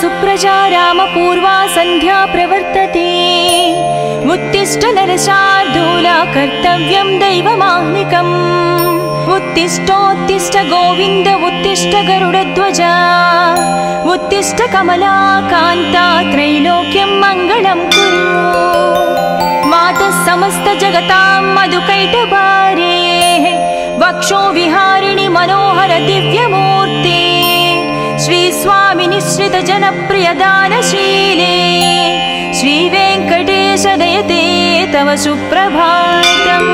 सुप्रजा रामपूर्वा सन्ध्या प्रवर्तते उत्तिष्ठ नरशार्दूला कर्तव्यं दैवमाह्निकम् उत्तिष्ठोत्तिष्ठ गोविन्द उत्तिष्ठ गरुडध्वजा उत्तिष्ठ कमलाकान्ता त्रैलोक्यं मङ्गलं कुरु मातः समस्त जगतां मधुकैटभारे वक्षो विहारिणि मनोहर दिव्यमूर्ते श्री स्वामी निश्रित जनप्रिय दानशीले श्री वेंकटेश दयते तव सुप्रभातम्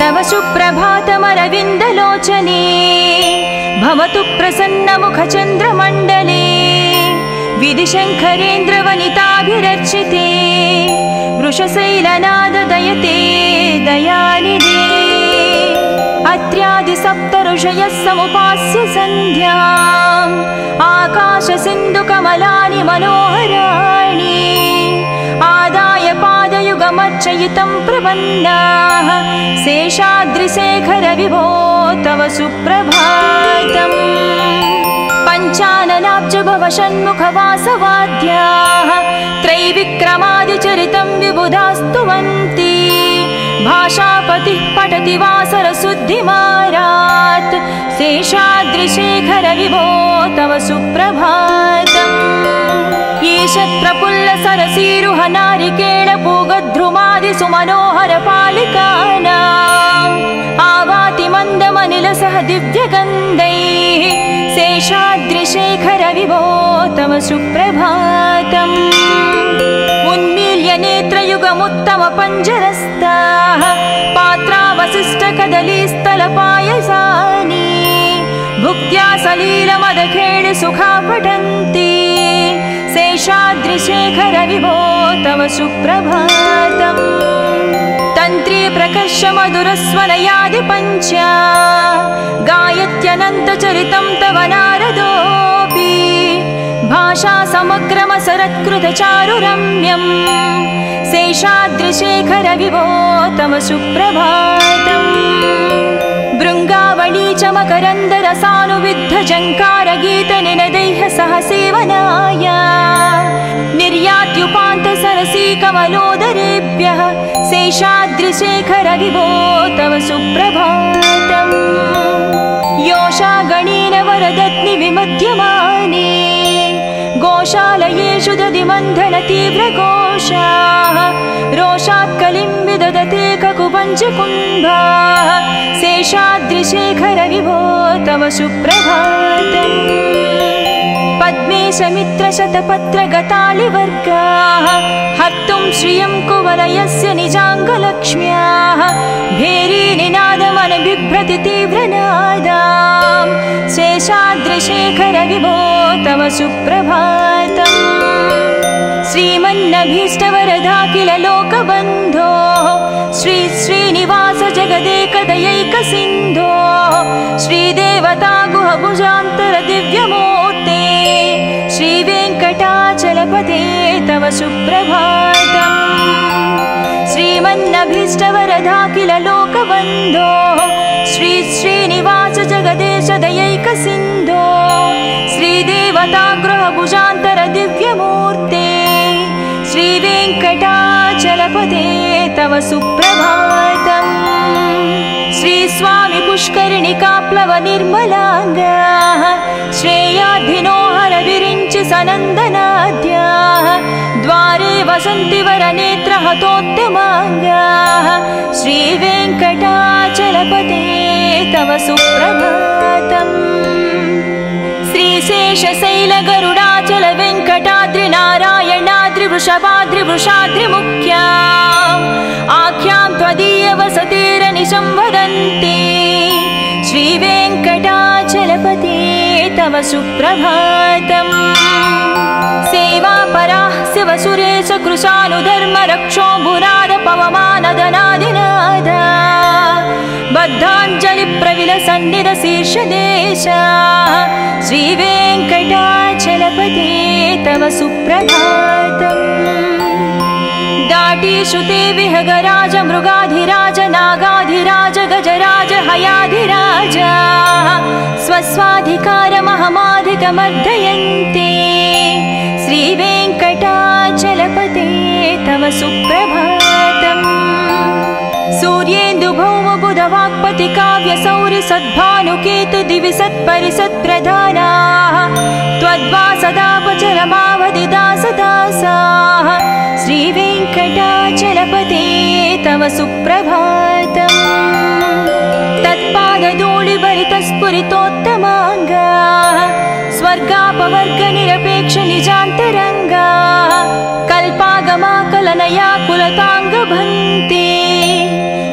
तव सुप्रभातमरविन्दलोचने भवतु प्रसन्न मुख चन्द्रमण्डले विधिशङ्करेन्द्रवनिताभिरर्चिते वृषशैलनाद दयते दयानिधे अत्र्यादि सप्त ऋषयः समुपास्य सन्ध्याम् आकाश सिन्धु कमलानि मनोहराणि आदाय पादयुगमर्चयितं प्रपन्नाः शेषाद्रिशेखर विभो तव सुप्रभातम् पञ्चाननाब्ज भव षण्मुखवासवाद्याः त्रैविक्रमादिचरितं विबुधास्तुवन्ति भाषापतिः पठति वासरशुद्धिमारात् शेषाद्रिशेखर विभो तव सुप्रभातम् ईषत् प्रफुल्ल सरसीरुह नारिकेळ पूगद्रुमादि सुमनोहर पालिकानाम् आवाति मन्दमनिलसह दिव्यगन्धैः शेषाद्रिशेखर विभो तव सुप्रभातम् उन्मील्य नेत्रयुगमुत्तम पञ्जरस्ताः पात्रावशिष्ट कदलीस्थलपायसानि भुक्त्या सलीलमदखेळ सुखा पठन्ति शेषाद्रिशेखर विभो तव सुप्रभातम् तन्त्री प्रकर्ष मधुरस्वनयादि पञ्चा गायत्यनन्तचरितं तव नारदोऽपि भाषा समग्रमसरत्कृत चारुरम्यम् शेषाद्रिशेखर विभो तव सुप्रभातम् भृङ्गावळी च मकरन्दरसानुविद्ध जङ्कारगीतनिनदैः सह सेवनाय निर्यात्युपान्त सरसी कमलोदरेभ्यः शेषाद्रिशेखर विभो तव सुप्रभातम् योषा गणेन वरदत्नि विमध्यमाने गोशालयेषु दधिमन्थन तीव्रघोषाः रोषात् कलिं विदधते ककुपञ्चकुम्भाः शेषाद्रिशेखर विभो तव सुप्रभातम् पद्मेशमित्रशतपत्रगतालिवर्गाः हर्तुं श्रियं कुवलयस्य निजाङ्गलक्ष्म्याः भेरीनिनादमनबिभ्रति तीव्रनादां शेषाद्रिशेखर विभो तव सुप्रभातम् श्रीमन्नभीष्टवरदाखिल लोकबन्धो श्री श्रीनिवास जगदेकदयैकसिन्धो श्रीदेवता गुहभुजान्तर दिव्यमूर्ते श्रीवेङ्कटाचलपते तव सुप्रभातम् श्रीमन्नभीष्टवरदाखिल लोकबन्धो श्री श्रीनिवास जगदेश दयैकसिन्धो श्रीदेवता गृहभुजान्तर दिव्यमूर्ते श्रीवेङ्कटाचलपते तव सुप्रभातम् श्री स्वामी पुष्करिणिकाप्लव निर्मलाङ्गाः श्रेयाधिनो हर विरिञ्चि सनन्दनाद्याः द्वारे वसन्ति वरनेत्र हतोत्तमाङ्गाः श्रीवेङ्कटाचलपते तव सुप्रभातम् श्रीशेषशैल गरुडाचल वेङ्कटाद्रि नारायणाद्रि वृषभाद्रि वृषाद्रि मुख्या आख्यां त्वदीय वसतिरनिशं वदन्ति श्रीवेङ्कटाचलपते तव सुप्रभातम् सेवापराः शिवसुरेश कृशानुधर्म रक्षो भुराद पवमानदनादिनाद बद्धाञ्जलि प्रविलसन्निध शीर्षदेश श्रीवेङ्कटाचलपते तव सुप्रभातम् दाटीषु ते विहगराज मृगाधिराज नागाधिराज गजराज हयाधिराज स्वस्वाधिकारमहमाधिकमर्दयन्ते वेङ्कटाचलपते तव सुप्रभातम् सूर्येन्दु भौम बुध वाक्पति काव्य सौर्य सद्भानुकेतु दिवि सत्परिसत्प्रधानाः त्वद्वासदापचरमावधि दासदासाः श्रीवेङ्कटाचलपते तव सुप्रभातम् तत्पादधूलिभरितस्फुरितोत्तमाङ्गा स्वर्गापवर्ग निरपेक्ष निजान्तरङ्गा कल्पागमाकलनया कुलताङ्गभन्ते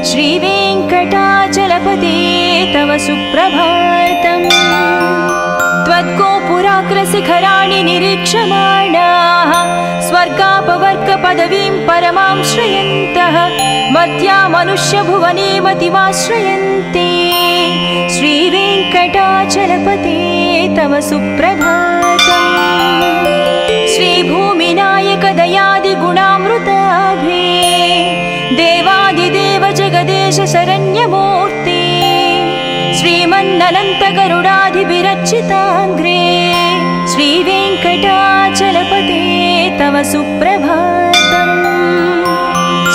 श्रीवेङ्कटाचलपते तव सुप्रभातम् त्वद्गोपुराग्रशिखराणि निरीक्षमाणाः स्वर्गापवर्गपदवीं परमां श्रयन्तः मर्त्या मनुष्यभुवने मतिमाश्रयन्ते श्रीवेङ्कटाचलपते तव सुप्रभातम् श्रीभूमिनायक दयादिगुणामृताभे देवादिदेव जगदेश शरण्यमूर्ते श्रीमन्ननन्त गरुडाधिभिरर्चिताङ्घ्रे श्रीवेङ्कटाचलपते तव सुप्रभातम्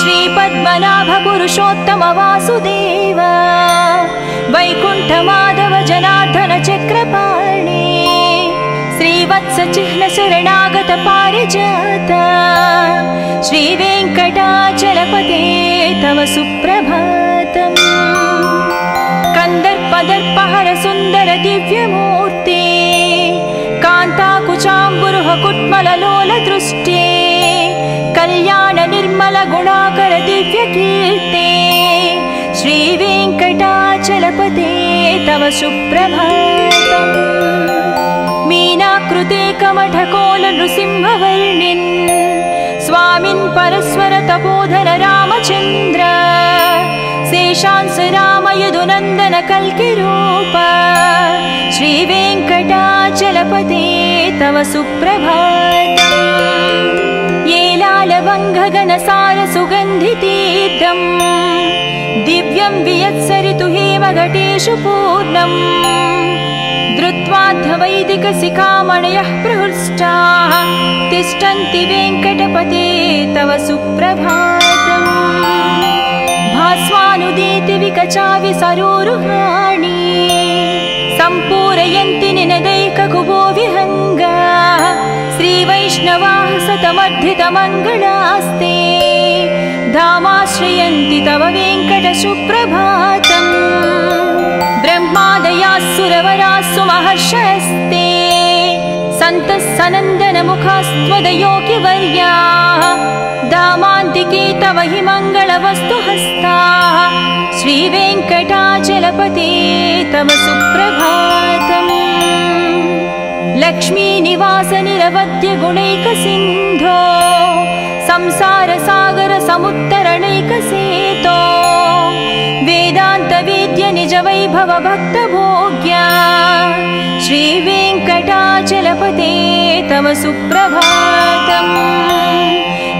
श्रीपद्मनाभ पुरुषोत्तम वासुदेव वैकुण्ठमाधव जनार्दन चक्रपाणि श्रीवत्स चिह्न शरणागत पारिजात श्रीवेङ्कटाचलपते तव सुप्रभातम् कन्दर्पदर्पहर सुन्दर दिव्यमूर्ते कान्ताकुचाम्बुरुह कुट्मललोल दृष्टे कल्याण निर्मल गुणाकर दिव्यकीर्ते श्रीवेङ्कटाचलपते तव सुप्रभातम् मीनाकृते कमठकोल नृसिंहवर्णिन् स्वामिन् परस्वर तपोधन रामचन्द्र शेषांस राम यदुनन्दन कल्किरूप श्रीवेङ्कटाचलपते तव सुप्रभातम् येलालवङ्घगनसार सुगन्धितीर्थम् दिव्यं वियत्सरितु हेमघटेषु पूर्णम् धृत्वाद्धवैदिकशिखामणयः प्रहृष्टाः तिष्ठन्ति वेङ्कटपते तव सुप्रभातम् भास्वानुदीति विकचावि सरोरुहाणि सम्पूरयन्ति निनदैककुबो विहङ्गाः श्रीवैष्णवाः सतमर्धितमङ्गलास्ते धामाश्रयन्ति तव वेङ्कट सुप्रभातम् ब्रह्मादयास्सुरवरास्सु महर्षयस्ते सन्तः सनन्दनमुखास्त्वदयोगिवर्याः धामान्तिके तव हि मङ्गलवस्तु हस्ताः श्रीवेङ्कटाचलपते तव सुप्रभातम् लक्ष्मीनिवास निरवद्य गुणैकसिन्धो संसारसागर समुत्तरणैकसेतो वेदान्तवेद्य निज वैभव भक्तभोग्या श्रीवेङ्कटाचलपते तव सुप्रभातम्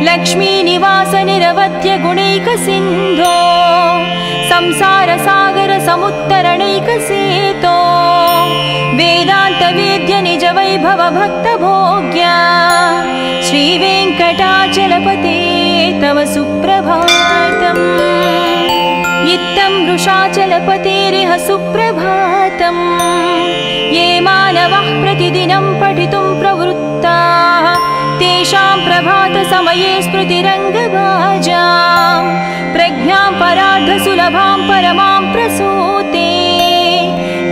लक्ष्मीनिवास निरवद्य गुणैकसिन्धो संसारसागर समुत्तरणैकसेतो वेदान्तवेद्य निज वैभव भक्तभोग्या श्रीवेङ्कटाचलपते तव सुप्रभातम् इत्थं वृषाचलपतेरिह सुप्रभातम् ये मानवः प्रतिदिनं पठितुं प्रवृत्ताः तेषां प्रभातसमये स्मृतिरङ्गभाजां प्रज्ञां परार्धसुलभां परमां प्रसूते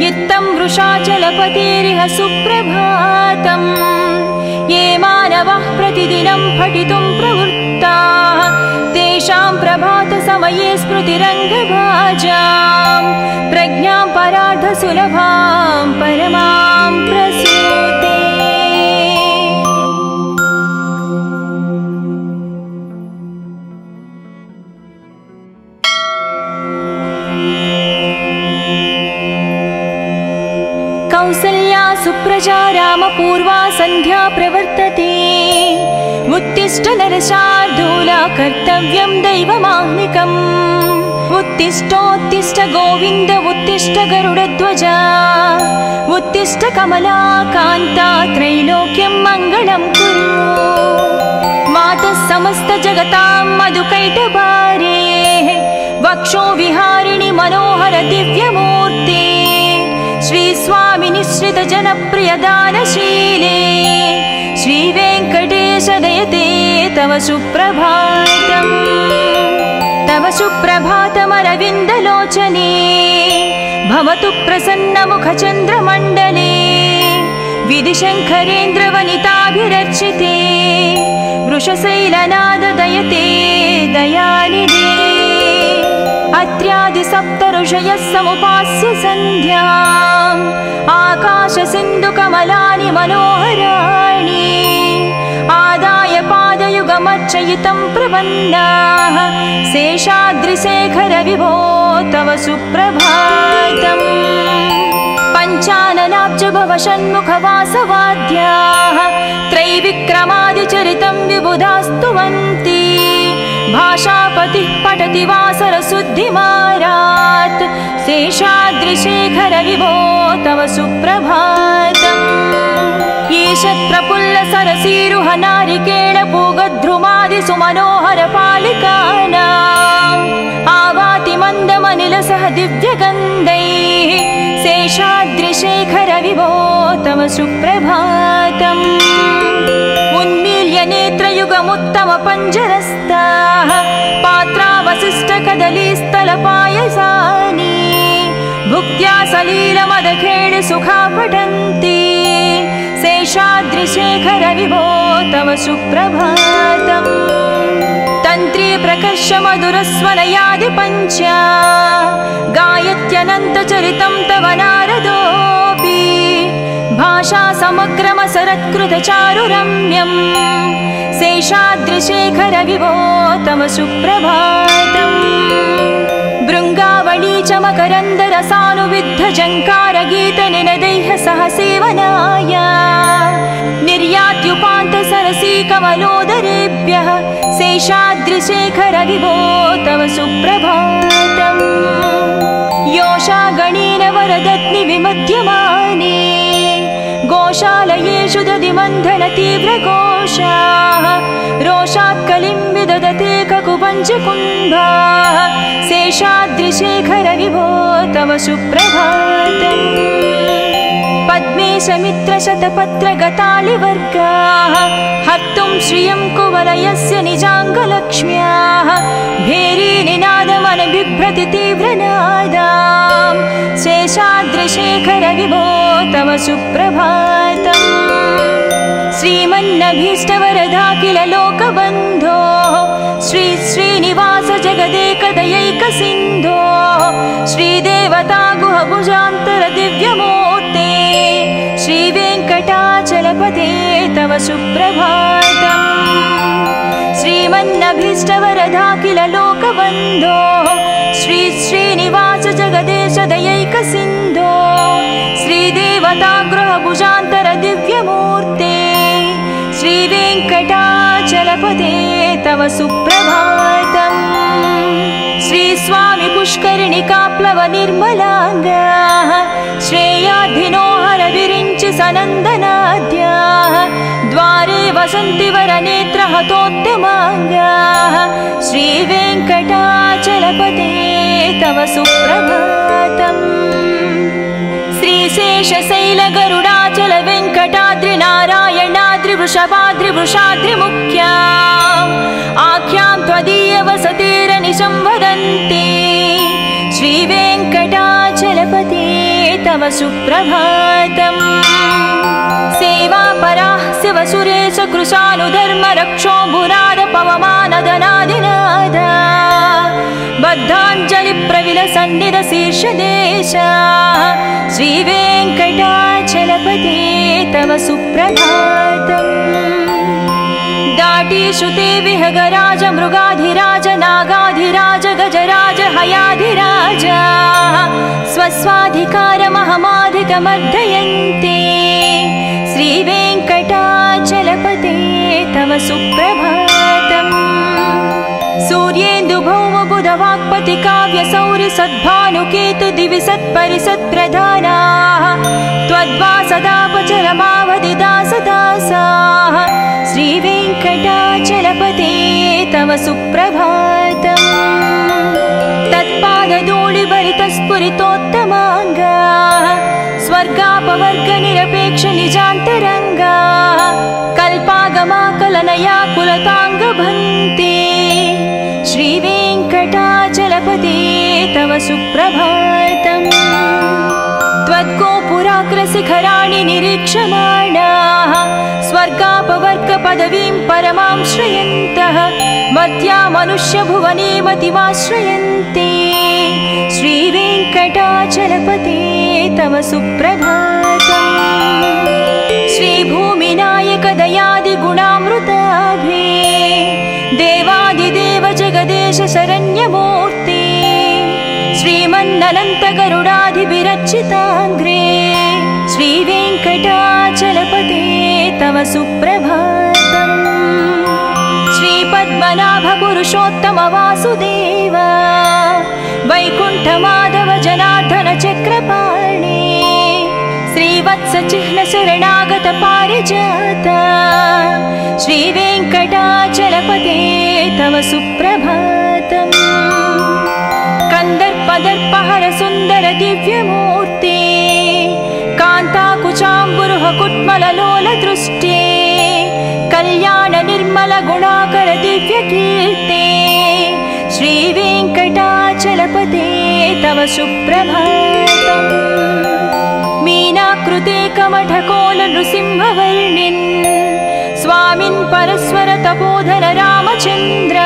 इत्थं वृषाचलपतेरिह सुप्रभातम् ये मानवः प्रतिदिनं पठितुं प्रवृत्ताः तेषां प्रभातसमये स्मृतिरङ्गभाजां प्रज्ञां परार्धसुलभां परमां प्रसूते कौसल्या सुप्रजा रामपूर्वा सन्ध्या प्रवर्तते उत्तिष्ठ नरशार्दूला कर्तव्यं दैवमाह्निकम् उत्तिष्ठोत्तिष्ठ गोविन्द उत्तिष्ठ गरुडध्वजा उत्तिष्ठ कमला कान्ता त्रैलोक्यं मङ्गलं कुरु समस्त जगतां मधुकैटभारेः वक्षो विहारिणि मनोहर दिव्यमूर्ते श्री स्वामी निश्रित जनप्रिय दानशीले श्री वेंकटेश दयते तव सुप्रभातम् तव सुप्रभातमरविन्दलोचने भवतु प्रसन्नमुखचन्द्रमण्डले विधिशङ्करेन्द्रवनिताभिरर्चिते वृषशैलनाददयते दयानिधे अत्र्यादिसप्तऋषयः समुपास्य सन्ध्याम् आकाशसिन्धुकमलानि मनोहराणि आदाय पादयुगमर्चयितं प्रपन्नाः शेषाद्रिशेखर विभो तव सुप्रभातम् पञ्चाननाब्ज भवषण्मुखवासवाद्याः त्रैविक्रमादिचरितं विबुधास्तुवन्ति भाषापतिः पठति वासरशुद्धिमारात् शेषाद्रिशेखर विभो तव सुप्रभातम् ईशत्प्रफुल्लसरसीरुह नारिकेळपूगद्रुमादि सुमनोहर पालिकानाम् आवाति मन्दमनिलसह दिव्यगन्धैः शेषाद्रिशेखर विभो तव सुप्रभातम् उन्मील्य नेत्रयुगमुत्तम पञ्जरस्ताः पात्रावशिष्टकदलीस्थलपायसानि भुक्त्या सलीलमदखेळ सुखा पठन्ति शेषाद्रिशेखर विभो तव सुप्रभातम् तन्त्री प्रकर्ष मधुरस्वनयादि पञ्चा गायत्यनन्तचरितं तव नारदोऽपि भाषा समग्रमसरत्कृतचारुरम्यम् शेषाद्रिशेखर विभो तव सुप्रभातम् भृङ्गावळी च मकरन्दरसानुविद्धजङ्कारगीतनिनदैः सह सेवनाय निर्यात्युपान्तसरसी कमलोदरेभ्यः शेषाद्रिशेखर विभो तव सुप्रभातम् योषा गणेन वरदत्नि विमध्यमाने गोशालयेषु दधिमन्थन तीव्रघोषाः रोषात् कलिं विदधते ककुपञ्चकुम्भाः शेषाद्रिशेखर विभो तव सुप्रभातम् पद्मे समित्रशतपत्रगतालिवर्गाः हर्तुं श्रियं कुवलयस्य निजाङ्गलक्ष्म्याः भेरीनिनादमनबिभ्रति तीव्रनादाम् शेषाद्रिशेखर विभो तव सुप्रभातम् श्रीमन्नभीष्टवरदाखिल लोकबन्धो श्री श्रीनिवास जगदेकदयैकसिन्धो श्रीदेवता गुहभुजान्तर दिव्यमूर्ते श्रीवेङ्कटाचलपते तव सुप्रभातम् श्रीमन्नभीष्टवरदाखिल लोकबन्धो श्री श्रीनिवास जगदेश दयैकसिन्धो श्रीदेवता गृहभुजान्तर दिव्यमूर्ते श्रीवेङ्कटाचलपते तव सुप्रभातम् श्री स्वामी पुष्करिणिकाप्लव निर्मलाङ्गाः श्रेयाधिनो हर विरिञ्चि सनन्दनाद्याः द्वारे वसन्ति वरनेत्रहतोत्तमाङ्गाः श्रीवेङ्कटाचलपते तव सुप्रभातम् श्रीशेषशैलगरुडाचल वेङ्कटाद्रि नारायणाद्रि वृषभाद्रिवृषाद्रिमुख्या आख्यां त्वदीय वसतिरनिशं वदन्ति श्रीवेङ्कटाचलपते तव सुप्रभातम् सेवापराः शिवसुरेश कृशानुधर्म रक्षो भुराद पवमानदनादिनाद बद्धाञ्जलिप्रविलसन्निध शीर्षदेश श्रीवेङ्कटाचलपते तव सुप्रभातम् दाटीषु ते विहगराज मृगाधिराज नागाधिराज गजराज हयाधिराज स्वस्वाधिकारमहमाधिकमर्दयन्ते श्रीवेङ्कटाचलपते तव सुप्रभातम् सूर्येन्दुभौमबुधवाक्पति काव्यसौरि सद्भानुकेतु दिवि सत्परिसत्प्रधानाः त्वद्वासदापचरमावधिदासदासाः श्रीवेङ्कटाचलपते सुप्रभातम् तत्पादधूलिभरितस्फुरितोत्तमाङ्गा स्वर्गापवर्गनिरपेक्ष निजान्तरङ्गा कल्पागमाकलनया कुलताङ्गभन्ते श्रीवेङ्कटाचलपते तव सुप्रभातम् त्वद्गोपुराग्रशिखराणि निरीक्षमाणाः स्वर्गापवर्गपदवीं परमां श्रयन्तः मध्या मनुष्यभुवने मतिमाश्रयन्ते श्रीवेङ्कटाचलपते तव सुप्रभातम् श्रीभूमिनायक दयादिगुणामृताभे देवादिदेव जगदेश शरण्यमूर्ते श्रीमन्ननन्त गरुडाधिभिरर्चिताङ्घ्रे श्रीवेङ्कटाचलपते तव सुप्रभातम् श्रीपद्मनाभ पुरुषोत्तम वासुदेव वैकुण्ठमाधव जनार्दन चक्रपाणे श्रीवत्स चिह्न शरणागत पारिजात श्रीवेङ्कटाचलपते तव सुप्रभातम् कंदर्पदर्पहर सुंदर दिव्यमूर्ते कांताकुचाम्बुरुह कुट्मललोल दृष्टे कल्याण निर्मल गुणाकर दिव्यकीर्ते श्रीवेङ्कटाचलपते तव सुप्रभातम् मीनाकृते कमठकोल नृसिंहवर्णिन् स्वामिन् परस्वर तपोधर रामचन्द्र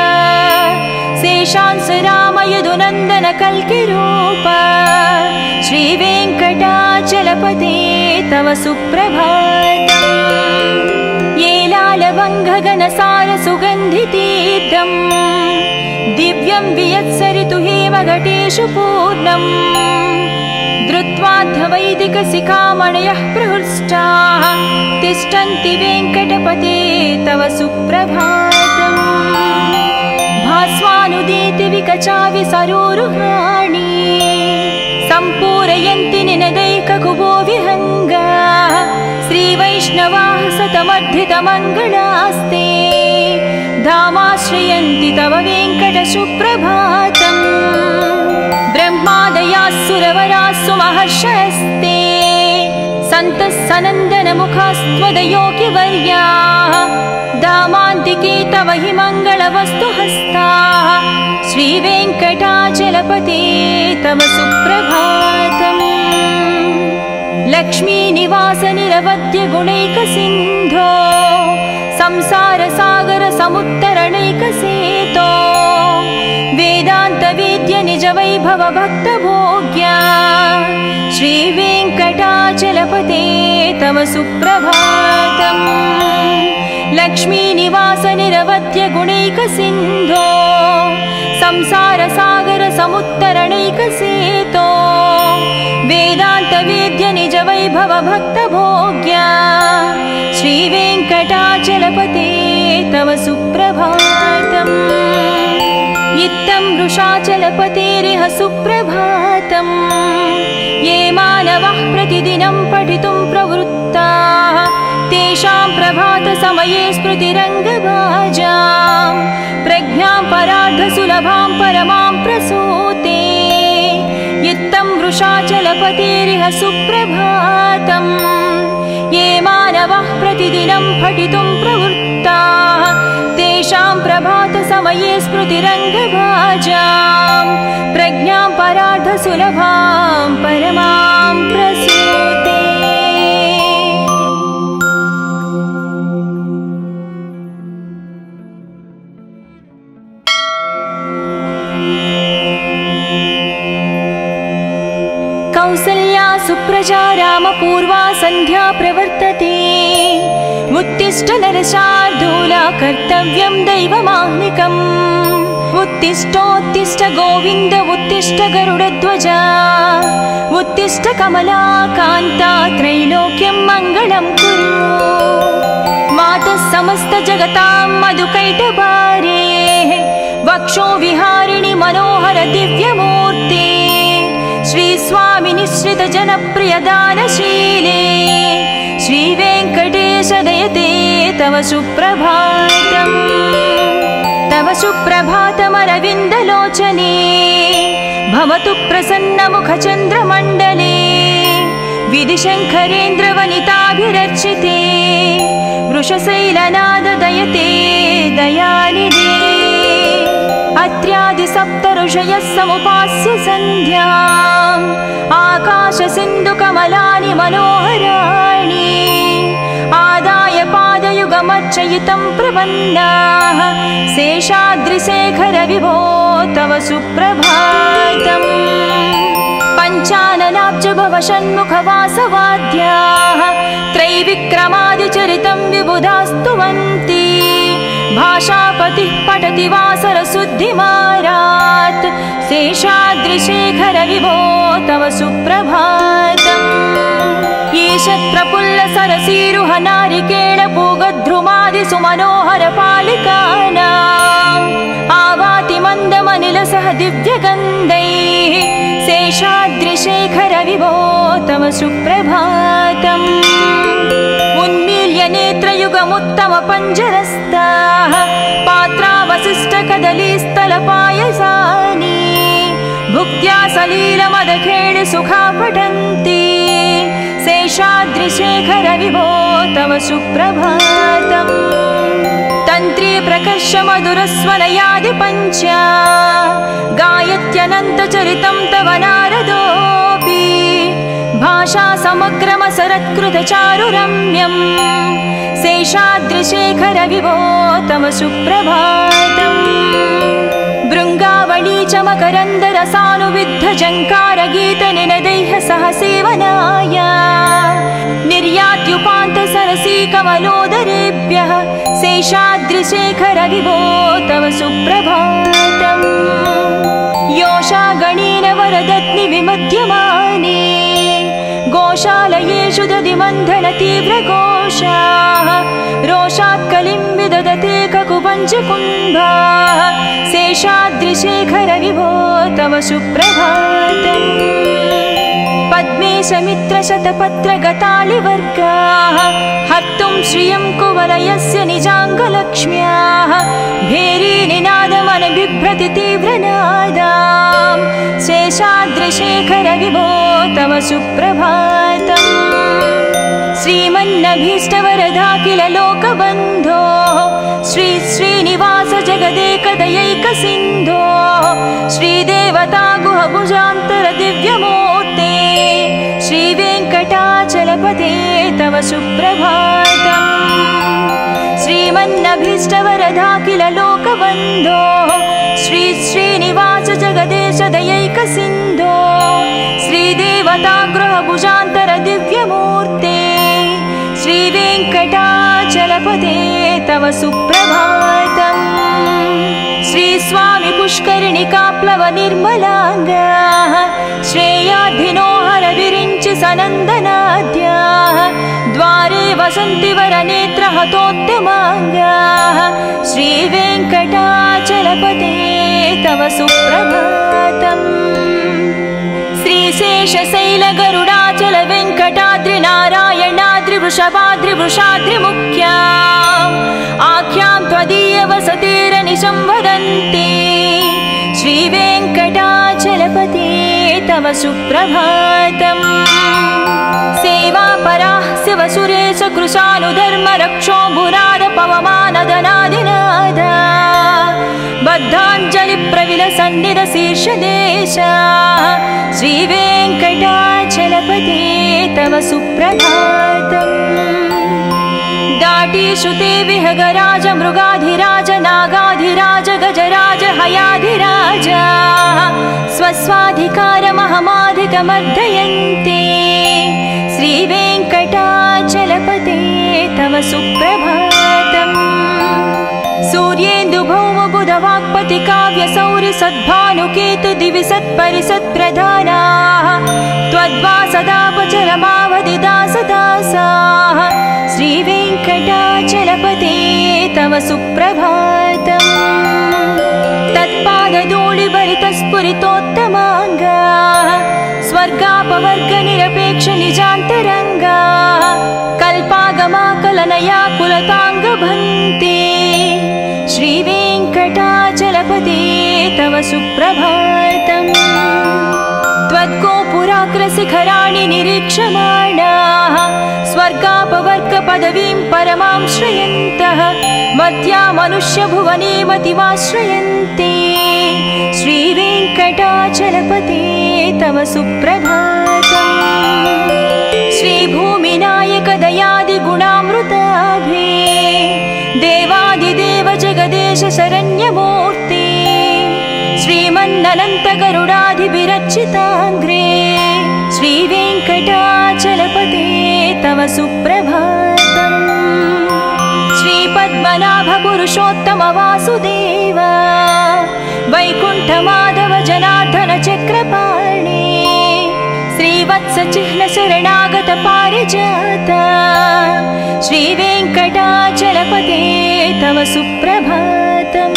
शेषांस राम यदुनन्दन कल्किरूप श्रीवेङ्कटाचलपते तव सुप्रभातम् येलालवङ्घगनसार सुगन्धितीर्थम् दिव्यं वियत्सरितु हेमघटेषु पूर्णम् धृत्वाद्धवैदिकशिखामणयः प्रहृष्टाः तिष्ठन्ति वेङ्कटपते तव सुप्रभातम् भास्वानुदीति विकचावि सरोरुहाणि सम्पूरयन्ति निनदैककुभो विहङ्गाः श्रीवैष्णवाः सतमर्धितमङ्गलास्ते धामाश्रयन्ति तव वेङ्कट सुप्रभातम् ब्रह्मादयास्सुरवरास्सु महर्षयस्ते सन्तः सनन्दनमुखास्त्वदयोगिवर्याः धामान्तिके तव हि मङ्गलवस्तुहस्ताः श्रीवेङ्कटाचलपते तव सुप्रभातम् लक्ष्मीनिवास निरवद्य गुणैकसिन्धो संसारसागर समुत्तरणैकसेतो वेदान्तवेद्य निज वैभव भक्तभोग्या श्रीवेङ्कटाचलपते तव सुप्रभातम् लक्ष्मीनिवास निरवद्य गुणैकसिन्धो संसारसागर समुत्तरणैकसेतो वेदान्तवेद्य निज वैभव भक्तभोग्या श्रीवेङ्कटाचलपते तव सुप्रभातम् इत्थं वृषाचलपतेरिह सुप्रभातम् ये मानवः प्रतिदिनं पठितुं प्रवृत्ताः तेषां प्रभातसमये स्मृतिरङ्गभाजां प्रज्ञां परार्धसुलभां परमां प्रसूते इत्थं वृषाचलपतेरिह सुप्रभातम् ये मानवः प्रतिदिनं पठितुं प्रवृत्ताः तेषां प्रभातसमये स्मृतिरङ्गभाजां प्रज्ञां परार्धसुलभां परमां प्रसूते कौसल्या सुप्रजा रामपूर्वा सन्ध्या प्रवर्तते उत्तिष्ठ नरशार्दूला कर्तव्यं दैवमाह्निकम् उत्तिष्ठोत्तिष्ठ गोविन्द उत्तिष्ठ गरुडध्वजा उत्तिष्ठ कमलाकान्ता त्रैलोक्यं मङ्गलं कुरु मातः समस्त जगतां मधुकैटभारे वक्षो विहारिणि मनोहर दिव्यमूर्ते श्री स्वामी निश्रित जनप्रिय दानशीले श्रीवेङ्कटेश दयते तव सुप्रभातम् तव सुप्रभातमरविन्दलोचने भवतु प्रसन्नमुखचन्द्रमण्डले विधिशङ्करेन्द्रवनिताभिरर्चिते वृषशैलनाददयते दयानिधे अत्र्यादिसप्तऋषयः समुपास्य सन्ध्याम् आकाशसिन्धुकमलानि मनोहराणि आदाय पादयुगमर्चयितं प्रपन्नाः शेषाद्रिशेखरविभो तव सुप्रभातम् पञ्चाननाब्जभवषण्मुखवासवाद्याः त्रैविक्रमादिचरितं विबुधास्तुवन्ति भाषापतिः पठति वासरशुद्धिमारात् शेषाद्रिशेखरविभो तव सुप्रभातम् ईशत्प्रफुल्लसरसीरुहनारिकेळपूगध्रुमादिसुमनोहरपालिकानाम् आवाति मन्दमनिलसह दिव्यगन्धैः शेषाद्रिशेखरविभो तव सुप्रभातम् उन्मील्य नेत्रयुगमुत्तमपञ्जरस्ताः पात्रावशिष्टकदलीस्थलपायसानि भुक्त्या सलीलमदखेळ सुखा पठन्ति शेषाद्रिशेखरविभो तव सुप्रभातम् तन्त्री प्रकर्षमधुरस्वनयादिपञ्चा गायत्यनन्तचरितं तव नारदोऽपि भाषा समग्रमसरत्कृतचारुरम्यम् शेषाद्रिशेखरविभो तव सुप्रभातम् भृङ्गावळी च मकरन्दरसानुविद्धजङ्कारगीतनिनदैः सह सेवनाय निर्यात्युपान्तसरसीकमलोदरेभ्यः शेषाद्रिशेखरविभो तव सुप्रभातम् योषागणेन वरदत्नि विमध्यमाने गोशालयेषु दधिमन्थनतीव्रघोषाः रोषात् कलिं विदधते ककुपञ्चकुम्भाः शेषाद्रिशेखरविभो तव सुप्रभातम् पद्मेशमित्रशतपत्रगतालिवर्गाः हर्तुं श्रियं कुवलयस्य निजाङ्गलक्ष्म्याः भेरीनिनादमनबिभ्रति तीव्रनादाम् शेषाद्रिशेखरविभो तव सुप्रभातम् श्रीमन्नभीष्टवरदाखिल लोकबन्धो श्री श्रीनिवास जगदेकदयैकसिन्धो श्रीदेवता गुहभुजान्तर दिव्यमूर्ते श्रीवेङ्कटाचलपते तव सुप्रभातम् श्रीमन्नभीष्टवरदाखिल लोकबन्धो श्री श्रीनिवास जगदेश दयैकसिन्धो श्रीदेवता गृहभुजान्तर दिव्यमूर्ते श्रीवेङ्कटाचलपते तव सुप्रभातम् श्रीस्वामि पुष्करिणिकाप्लव निर्मलाङ्गाः श्रेयाधिनो हरविरिञ्चि सनन्दनाद्याः द्वारे वसन्ति वरनेत्रहतोत्तमाङ्गाः श्रीवेङ्कटाचलपते तव सुप्रभातम् श्रीशेषशैलगरुडाचल वेङ्कटाद्रिनारायणाद्रिवृषभाद्रिवृषाद्रिमुख्या आख्यां त्वदीयवसतेरनिशं वदन्ति श्रीवेङ्कटाचलपते तव सुप्रभातम् सेवापराः शिवसुरेश कृशानुधर्मरक्षोऽम्बुनाद पवमानदनादिनाद बद्धाञ्जलिप्रविलसन्निधशीर्षदेशा श्रीवेङ्कटाचलपते तव सुप्रभातम् दाटीश्रुते विहगराज मृगाधिराज नागाधिराज गजराज हयाधिराज स्वस्वाधिकारमहमाधिकमर्दयन्ते श्रीवेङ्कटाचलपते तव सुप्रभातम् सूर्येन्दुभौमबुधवाक्पति काव्यसौरि सद्भानुकेतु दिवि सत्परिसत्प्रधानाः त्वद्वासदापचरमावधिदासदासाः श्रीवेङ्कटाचलपते तव सुप्रभातम् तत्पादधूलिभरितस्फुरितोत्तमाङ्गाः स्वर्गापवर्गनिरपेक्षनिजान्तरङ्गाः कल्पागमाकलनया कुलताङ्गभन्ते श्रीवेङ्कटा तव सुप्रभातम् त्वद्गोपुराग्रशिखराणि निरीक्षमाणाः स्वर्गापवर्गपदवीं परमां श्रयन्तः मर्त्या मनुष्यभुवने मतिमाश्रयन्ते श्रीवेङ्कटाचलपते तव सुप्रभातम् श्रीभूमिनायक दयादिगुणामृताभे देवादिदेव जगदेश शरण्यमूर्ते श्रीमन्ननन्तगरुडाधिविरचिताङ्ग्रे श्रीवेङ्कटाचलपते तव सुप्रभातम् श्रीपद्मनाभ पुरुषोत्तम वासुदेव वैकुण्ठमाधव जनार्दन चक्रपाणे श्रीवत्सचिह्न शरणागत पारिजात श्रीवेङ्कटाचलपते तव सुप्रभातम्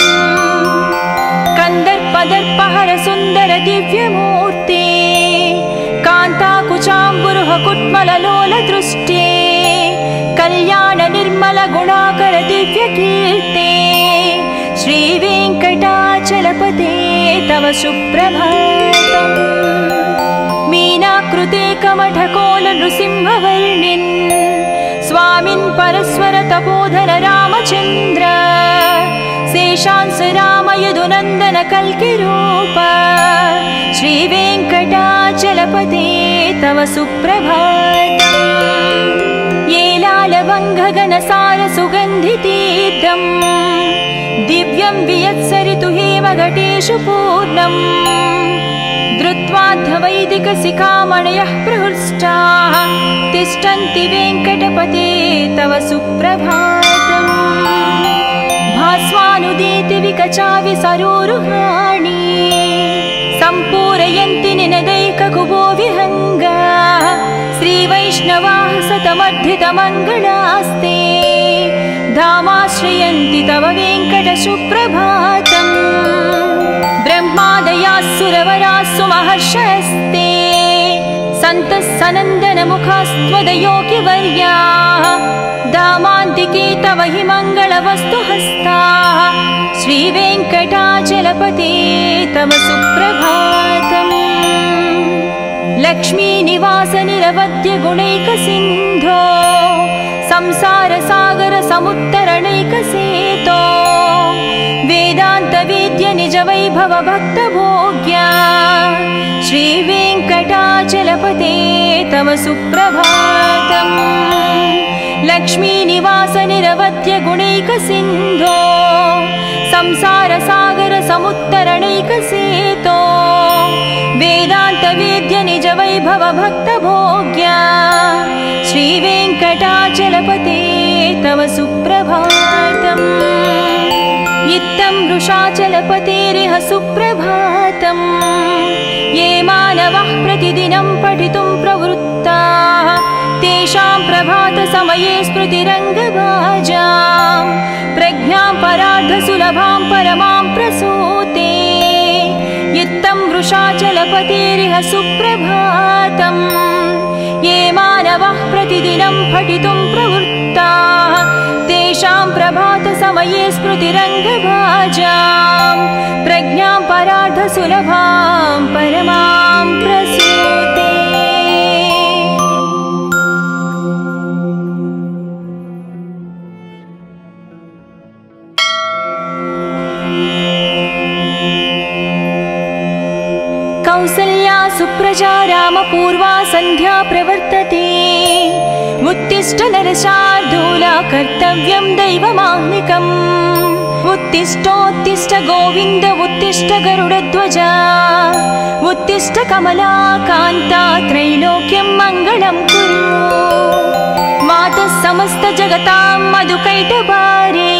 कंदर्पदर्पहर सुंदर दिव्यमूर्ते कान्ताकुचाम्बुरुह कुट्मललोल दृष्टे कल्याण निर्मल गुणाकर दिव्यकीर्ते श्रीवेङ्कटाचलपते तव सुप्रभातम् मीनाकृते कमठकोल नृसिंहवर्णिन् स्वामिन् परस्वर तपोधन रामचन्द्र शेषांस राम यदुनन्दन कल्किरूप श्रीवेङ्कटाचलपते तव सुप्रभातम् येलालवङ्घगनसार सुगन्धितीर्थम् दिव्यं वियत्सरितु हेमघटेषु पूर्णम् धृत्वाद्धवैदिकशिखामणयः प्रहृष्टाः तिष्ठन्ति वेङ्कटपते तव सुप्रभातम् भास्वानुदीति विकचाविसरोरुहाणि सम्पूरयन्ति निनदैककुबो विहङ्गाः श्रीवैष्णवाः सतमर्धितमङ्गलास्ते धामाश्रयन्ति तव वेङ्कटसुप्रभातम् ब्रह्मादयाः सुरवरास्सु महर्षयस्ते सन्तः सनन्दनमुखास्त्वदयोगिवर्याः धामान्तिके तव हि मङ्गलवस्तुहस्ताः श्रीवेङ्कटाचलपते तव सुप्रभातम् लक्ष्मीनिवास निरवध्य गुणैकसिन्धो संसारसागर समुत्तरणैकसेतो वेदान्तवेद्य निज वैभव भक्तभोग्या श्रीवेङ्कटाचलपते तव सुप्रभातम् लक्ष्मीनिवास निरवध्य गुणैकसिन्धो संसारसागर समुत्तरणैकसेतो वेदान्तवेद्य निज वैभव भक्तभोग्या श्रीवेङ्कटाचलपते तव सुप्रभातम् इत्थं वृषाचलपतेरिह सुप्रभातम् ये मानवः प्रतिदिनं पठितुं प्रवृत्ताः तेषां प्रभातसमये स्मृतिरङ्गभाजां प्रज्ञां परार्धसुलभां परमां प्रसूते इत्थं वृषाचलपतेरिह सुप्रभातम् ये मानवः प्रतिदिनं पठितुं प्रवृत्ताः तेषां प्रभातसमये स्मृतिरङ्गभाजां प्रज्ञां परार्धसुलभां परमां प्रसूते कौसल्या सुप्रजा रामपूर्वा सन्ध्या प्रवर्तते उत्तिष्ठ नरशार्दूला कर्तव्यं दैवमाह्निकम् उत्तिष्ठोत्तिष्ठ गोविन्द उत्तिष्ठ गरुडध्वजा उत्तिष्ठ कमलाकान्ता त्रैलोक्यं मङ्गलं कुरु मातः समस्त जगतां मधुकैटभारे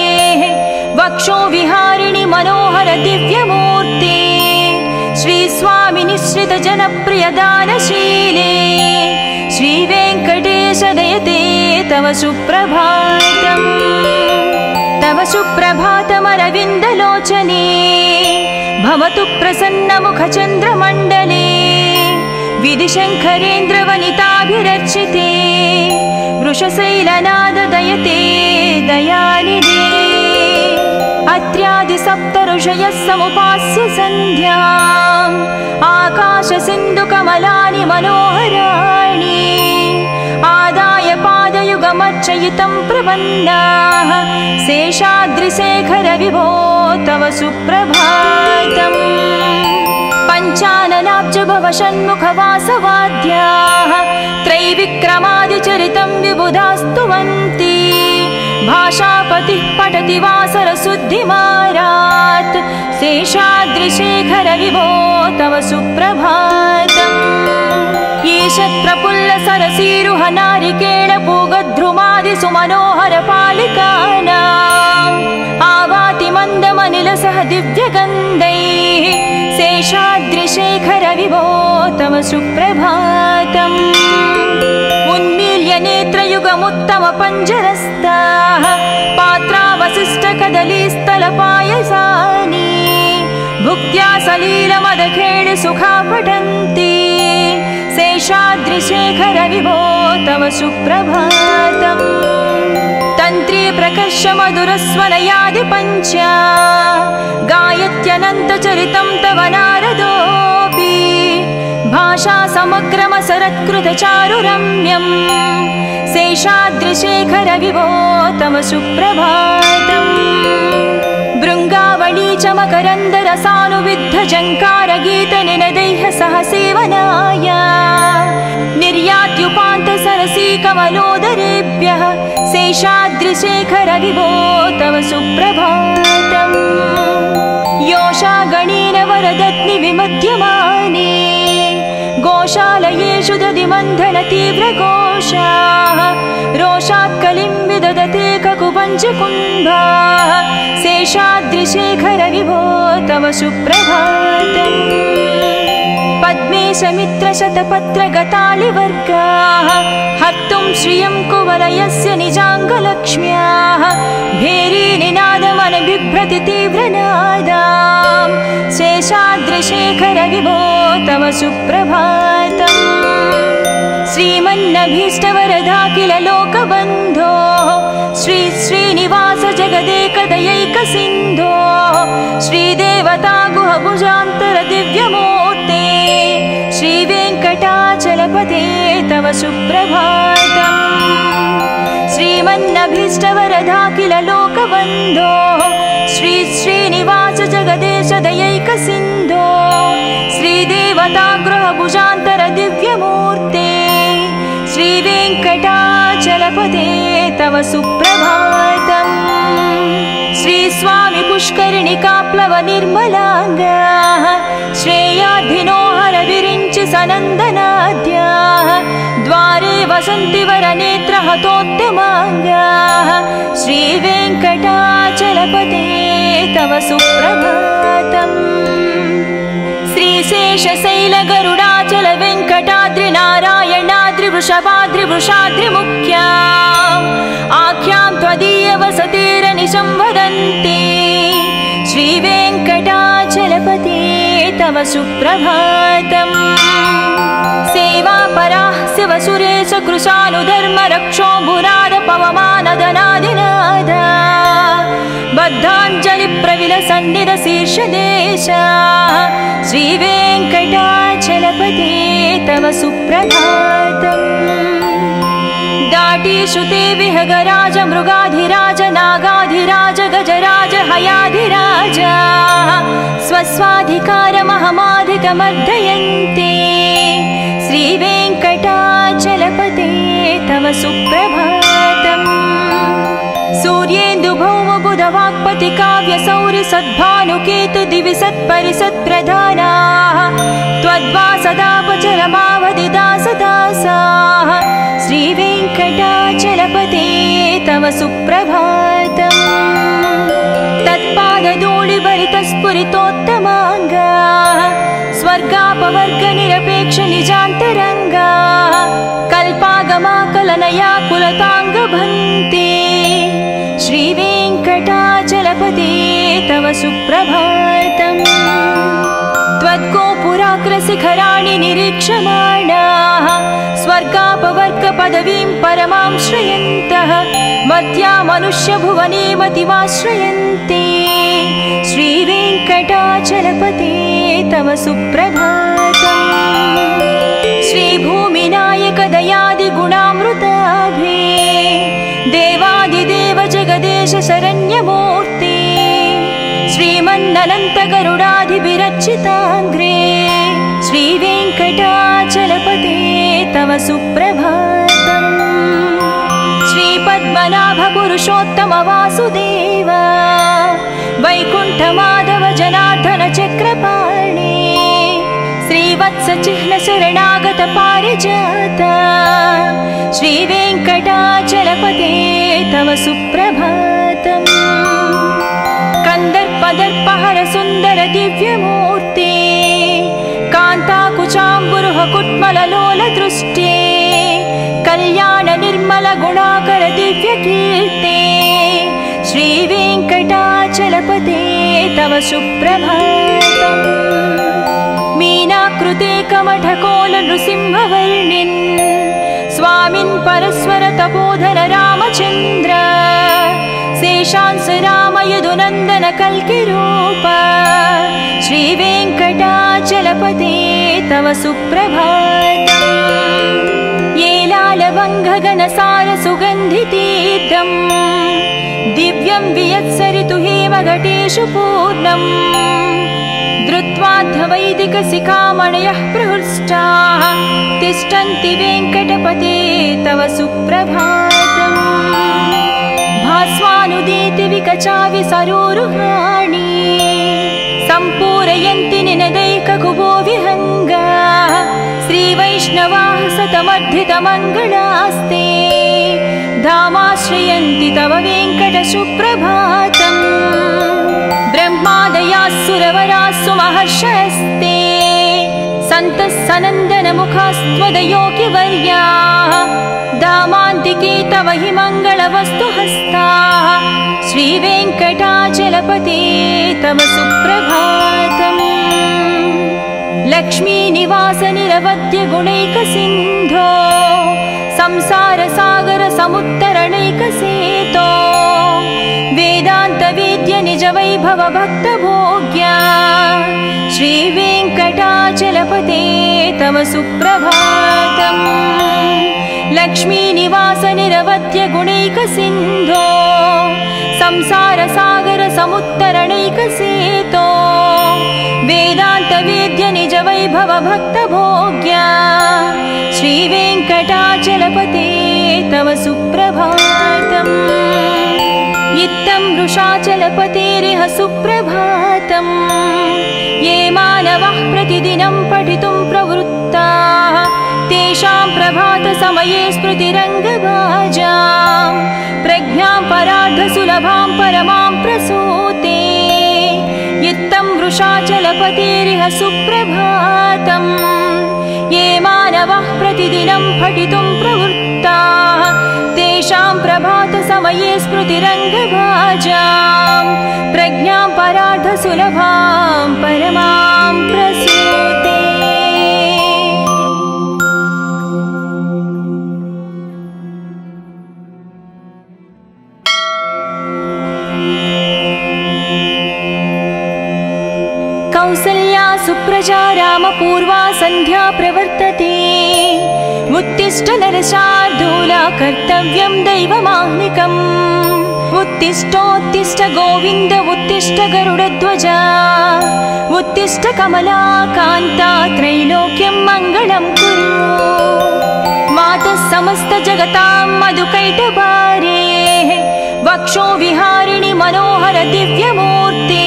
वक्षो विहारिणि मनोहर दिव्यमूर्ते श्री स्वामी निश्रित जनप्रिय दानशीले श्री वेङ्कटेश दयते तव सुप्रभातम् तव सुप्रभातमरविन्दलोचने भवतु प्रसन्नमुखचन्द्रमण्डले विधिशङ्करेन्द्रवनिताभिरर्चिते वृषशैलनाद दयते दयानिधे अत्र्यादिसप्तऋषीणां ऋषयः समुपास्य सन्ध्याम् आकाशसिन्धुकमलानि मनोहराणि आदाय पादयुगमर्चयितं प्रपन्नाः शेषाद्रिशेखर विभो तव सुप्रभातम् पञ्चाननाब्जभवषण्मुखवासवाद्याः त्रैविक्रमादिचरितं विबुधास्तुवन्ति भाषापतिः पठति वासरशुद्धिमारात् शेषाद्रिशेखर विभो तव सुप्रभातम् ईशत्प्रफुल्लसरसीरुह नारिकेळपूगद्रुमादिसुमनोहरपालिकानाम् आवाति मन्दमनिलसह दिव्यगन्धैः शेषाद्रिशेखर विभो तव सुप्रभातम् उन्मील्य नेत्रयुगमुत्तमपञ्जरस्ताः पात्रावशिष्टकदलीस्थलपायसानि भुक्त्या सलीलमदखेळि सुखा पठन्ति शेषाद्रिशेखर विभो तव सुप्रभातम् तन्त्री प्रकर्ष मधुरस्वनयादिपञ्चा गायत्यनन्तचरितं तव नारदोऽपि भाषा समग्रमसरत्कृतचारुरम्यम् शेषाद्रिशेखर विभो तव सुप्रभातम् भृङ्गावळी च मकरन्दरसानुविद्धझङ्कारगीतनिनदैः सह सेवनाय निर्यात्युपान्तसरसी कमलोदरेभ्यः शेषाद्रिशेखर विभो तव सुप्रभातम् योषागणेन वरदत्नि विमध्यमाने गोशालयेषु दधिमन्थनतीव्रघोषाः रोषात् कलिं विदधते ककुपञ्चकुम्भाः शेषाद्रिशेखर विभो तव सुप्रभातम् पद्मेशमित्रशतपत्रगतालिवर्गाः हर्तुं श्रियं कुवलयस्य निजाङ्गलक्ष्म्याः भेरीनिनादमनबिभ्रति तीव्रनादाम् शेषाद्रिशेखर विभो तव सुप्रभातम् श्रीमन्नभीष्टवरदाखिल लोकबन्धो श्री श्रीनिवास जगदेकदयैकसिन्धो श्रीदेवता गुहभुजान्तर दिव्यमूर्ते श्रीवेङ्कटाचलपते तव सुप्रभातम् श्रीमन्नभीष्टवरदाखिल लोकबन्धो श्री श्रीनिवास जगदेश दयैकसिन्धो श्रीदेवता गृहभुजान्तर दिव्यमूर्ते श्रीवेङ्कटाचलपते तव सुप्रभातम् श्रीस्वामि पुष्करिणिकाप्लव निर्मलाङ्गाः श्रेयाधिनो हरविरिञ्चि सनन्दनाद्याः द्वारे वसन्ति वरनेत्रहतोत्तमाङ्गाः श्रीवेङ्कटाचलपते तव सुप्रभातम् श्रीशेषशैलगरुडाचल वेङ्कटाद्रिनारायणाद्रिवृषभाद्रिवृषाद्रिमुख्या आख्यां त्वदीयवसतिरनिशं वदन्ति श्रीवेङ्कटाचलपते तव सुप्रभातम् सेवापराः शिवसुरेश कृशानुधर्मरक्षोऽम्बुनाद पवमानदनादिनादा बद्धाञ्जलिप्रविलसन्निधशीर्षदेशा श्रीवेङ्कटाचलपते तव सुप्रभातम् दाटीश्रुते विहगराज मृगाधिराज नागाधिराज गजराज हयाधिराज स्वस्वाधिकारमहमाधिकमर्दयन्ते श्रीवेङ्कटाचलपते तव सुप्रभातम् सूर्येन्दुभौमबुधवाक्पति काव्यसौरि सद्भानुकेतु दिवि सत्परिसत्प्रधानाः त्वद्वासदापचरमावधिदासदासाः श्रीवेङ्कटाचलपते तव सुप्रभातम् तत्पादधूलिभरितस्फुरितोत्तमाङ्गाः स्वर्गापवर्गनिरपेक्ष निजान्तरङ्गाः कल्पागमाकलनया कुलताङ्गभन्ते श्रीवेङ्कटाचलपते तव सुप्रभातम् त्वद्गोपुराग्रशिखराणि निरीक्षमाणाः स्वर्गापवर्गपदवीं परमां श्रयन्तः मर्त्या मनुष्यभुवने मतिमाश्रयन्ते श्रीवेङ्कटाचलपते तव सुप्रभातम् श्रीभूमिनायक दयादिगुणामृताभे देवादिदेव जगदेश शरण्यमूर्ते श्रीमन्ननन्त गरुडाधिविरचिताग्रे श्रीवेङ्कटाचलपते तव सुप्रभातम् श्रीपद्मनाभ पुरुषोत्तम वासुदेव वैकुण्ठ माधव जनार्दन चक्रपाणे श्रीवत्स चिह्न शरणागत पारिजात श्रीवेङ्कटाचलपते तव सुप्रभातम् कन्दर्पदर्पहर सुन्दर दिव्यमूर्ते कान्ताकुचाम्बुरुह कुट्मललोल दृष्टे कल्याण निर्मल गुणाकर दिव्यकीर्ते श्रीवेङ्कटाचलपते तव सुप्रभातम् मीनाकृते कमठकोल नृसिंहवर्णिन् स्वामिन् परस्वर तपोधन रामचन्द्र शेषांस राम यदुनन्दन कल्किरूप श्रीवेङ्कटाचलपते तव सुप्रभातम् येलालवङ्घगणसार सुगन्धितीर्थम् दिव्यं वियत्सरितु हेमघटेषु पूर्णम् धृत्वाद्धवैदिकशिखामणयः प्रहृष्टाः तिष्ठन्ति वेङ्कटपते तव सुप्रभातम् भास्वानुदीति विकचाविसरोरुहाणि सम्पूरयन्ति निनदैककुबो विहङ्गा श्रीवैष्णवाः सतमर्धितमङ्गलास्ते धामाश्रयन्ति तव वेङ्कटसुप्रभातम् ब्रह्मादयास्सुरवरास्सु महर्षयस्ते सन्तः सनन्दनमुखास्त्वदयोगिवर्याः दामान्तिके तव हि मङ्गलवस्तुहस्ताः श्रीवेङ्कटाचलपते तव सुप्रभातम् लक्ष्मीनिवास निरवद्य गुणैकसिन्धो संसारसागर समुत्तरणैकसेतो वेदान्तवेद्य निज वैभव भक्तभोग्या श्रीवेङ्कटाचलपते तव सुप्रभातम् लक्ष्मीनिवास निरवद्य गुणैकसिन्धो संसारसागर समुत्तरणैकसेतो वेदान्तवेद्य निज वैभव भक्तभोग्या श्रीवेङ्कटाचलपते तव सुप्रभातम् इत्थं वृषाचलपतेरिह सुप्रभातम् ये मानवः प्रतिदिनं पठितुं प्रवृत्ताः तेषां प्रभातसमये स्मृतिरङ्गभाजां प्रज्ञां परार्धसुलभां परमां प्रसूते इत्थं वृषाचलपतेरिह सुप्रभातम् ये मानवः प्रतिदिनं पठितुं प्रवृत्ताः तेषां प्रभातसमये स्मृतिरङ्गभाजां प्रज्ञां परार्धसुलभां परमां प्रसूते कौसल्या सुप्रजा रामपूर्वा सन्ध्या प्रवर्तते उत्तिष्ठ नरशार्दूला कर्तव्यं दैवमाह्निकम् उत्तिष्ठोत्तिष्ठ गोविन्द उत्तिष्ठ गरुडध्वजा उत्तिष्ठ कमला कान्ता त्रैलोक्यं मङ्गलं कुरु मातः समस्त जगतां मधुकैटभारे वक्षो विहारिणि मनोहर दिव्यमूर्ते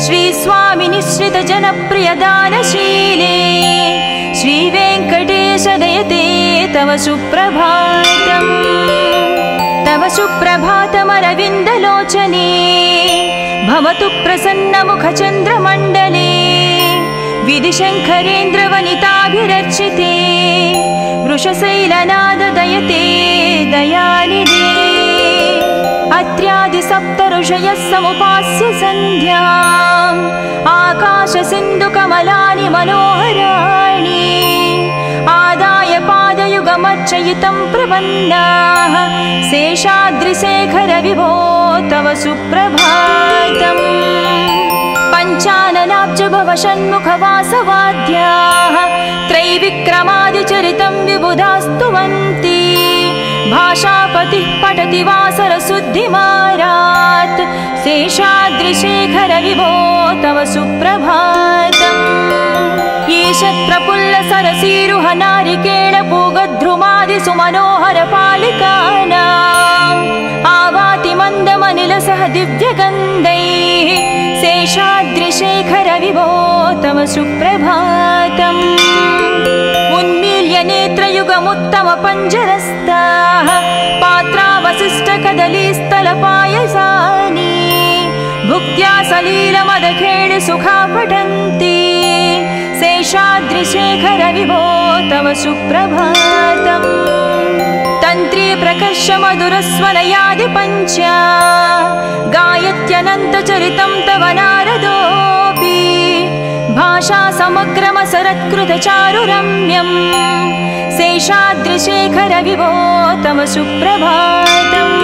श्री स्वामी निश्रित जनप्रिय दानशीले श्रीवेङ्कटेश दयते तव सुप्रभातम् तव सुप्रभातमरविन्दलोचने भवतु प्रसन्नमुखचन्द्रमण्डले विधिशङ्करेन्द्रवनिताभिरर्चिते वृषशैलनाद दयते दयानिधे अत्र्यादिसप्तऋषयः समुपास्य सन्ध्याम् आकाशसिन्धुकमलानि मनोहराणि आदाय पादयुगमध्य अर्चयितं प्रपन्नाः शेषाद्रिशेखर विभो तव सुप्रभातम् पञ्चाननाब्ज भव षण्मुखवासवाद्याः त्रैविक्रमादिचरितं विबुधास्तुवन्ति भाषापतिः पठति वासरशुद्धिमारात् शेषाद्रिशेखर विभो तव सुप्रभातम् ईषत् प्रफुल्ल सरसीरुह नारिकेळ पूगद्रुमादि सुमनोहर पालिकानाम् आवाति मन्दमनिलसह दिव्यगन्धैः शेषाद्रिशेखर विभो तव सुप्रभातम् उन्मील्य नेत्रयुगमुत्तम पञ्जरस्ताः पात्रावशिष्टकदलीस्थलपायसानि भुक्त्या सलीलमदखेळि सुखा पठन्ति शेषाद्रिशेखर विभो तव सुप्रभातम् तन्त्री प्रकर्ष मधुरस्वनयादि पञ्चा गायत्यनन्तचरितं तव नारदोऽपि भाषा समग्रमसरत्कृतचारुरम्यम् शेषाद्रिशेखर विभो तव सुप्रभातम्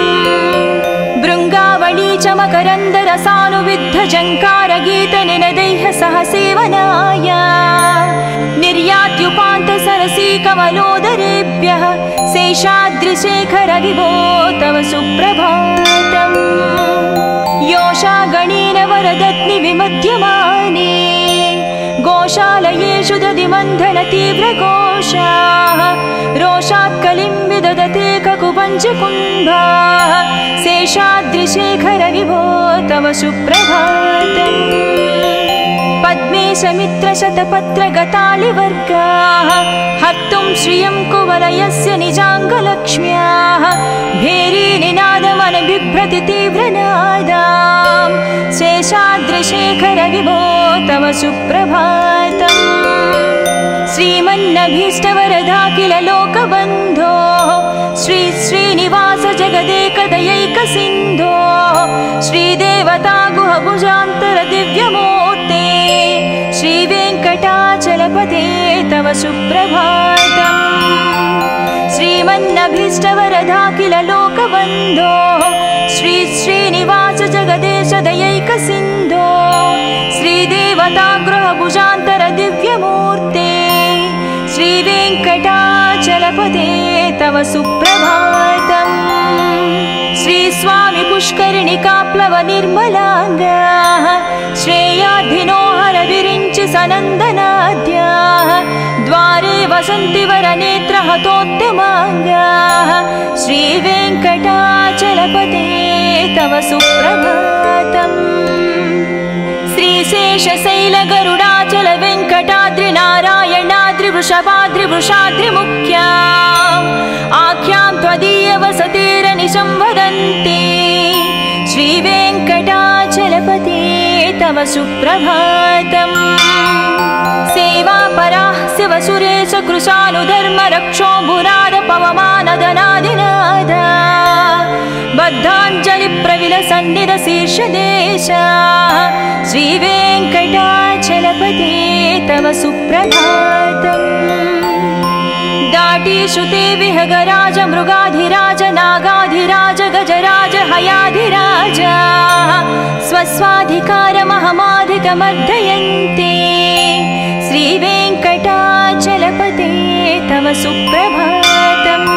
भृङ्गावळी च मकरन्दरसानुविद्ध जङ्कारगीतनिनदैः सह सेवनाय निर्यात्युपान्तसरसी कमलोदरेभ्यः शेषाद्रिशेखर विभो तव सुप्रभातम् योषा गणेन वरदत्नि विमध्यमाने गोशालयेषु दधिमन्थन तीव्रघोषाः रोषात् कलिं विदधते ककुपञ्चकुम्भाः शेषाद्रिशेखर विभो तव सुप्रभातम् पद्मेशमित्रशतपत्रगतालिवर्गाः हर्तुं श्रियं कुवलयस्य निजाङ्गलक्ष्म्याः भेरीनिनादमनबिभ्रति तीव्रनादाम् शेषाद्रिशेखर विभो तव सुप्रभातम् श्रीमन्नभीष्टवरदाखिल लोकबन्धो श्री श्रीनिवास जगदेकदयैकसिन्धो श्रीदेवता गुहभुजान्तर दिव्यमूर्ते श्रीवेङ्कटाचलपते तव सुप्रभातम् श्रीमन्नभीष्टवरदाखिल लोकबन्धो श्री श्रीनिवास जगदेश दयैकसिन्धो श्रीदेवता गृहभुजान्तर दिव्यमूर्ते श्रीवेङ्कटाचलपते तव सुप्रभातम् श्रीस्वामि पुष्करिणिकाप्लव निर्मलाङ्गाः श्रेयाद्धिनोहर विरिञ्चि सनन्दनाद्याः द्वारे वसन्ति वरनेत्रहतोत्तमाङ्गाः श्रीवेङ्कटाचलपते तव सुप्रभातम् श्रीशेषशैलगरुडाचल वेङ्कटाद्रि नारायणाद्रि वृषाद्रिमुख्या आख्यां त्वदीयवसतेरनिशं वदन्ति श्रीवेङ्कटाचलपते तव सुप्रभातम् सेवापराः शिवसुरेश कृशानुधर्म रक्षोऽम्बुनाद पवमानदनादिनादा बद्धाञ्जलिप्रविलसन्निधशीर्षदेशा श्रीवेङ्कटाचलपते तव सुप्रभातम् दाटीश्रुते विहगराज मृगाधिराज नागाधिराज गजराज हयाधिराज स्वस्वाधिकारमहमाधिकमर्दयन्ते श्रीवेङ्कटाचलपते तव सुप्रभातम्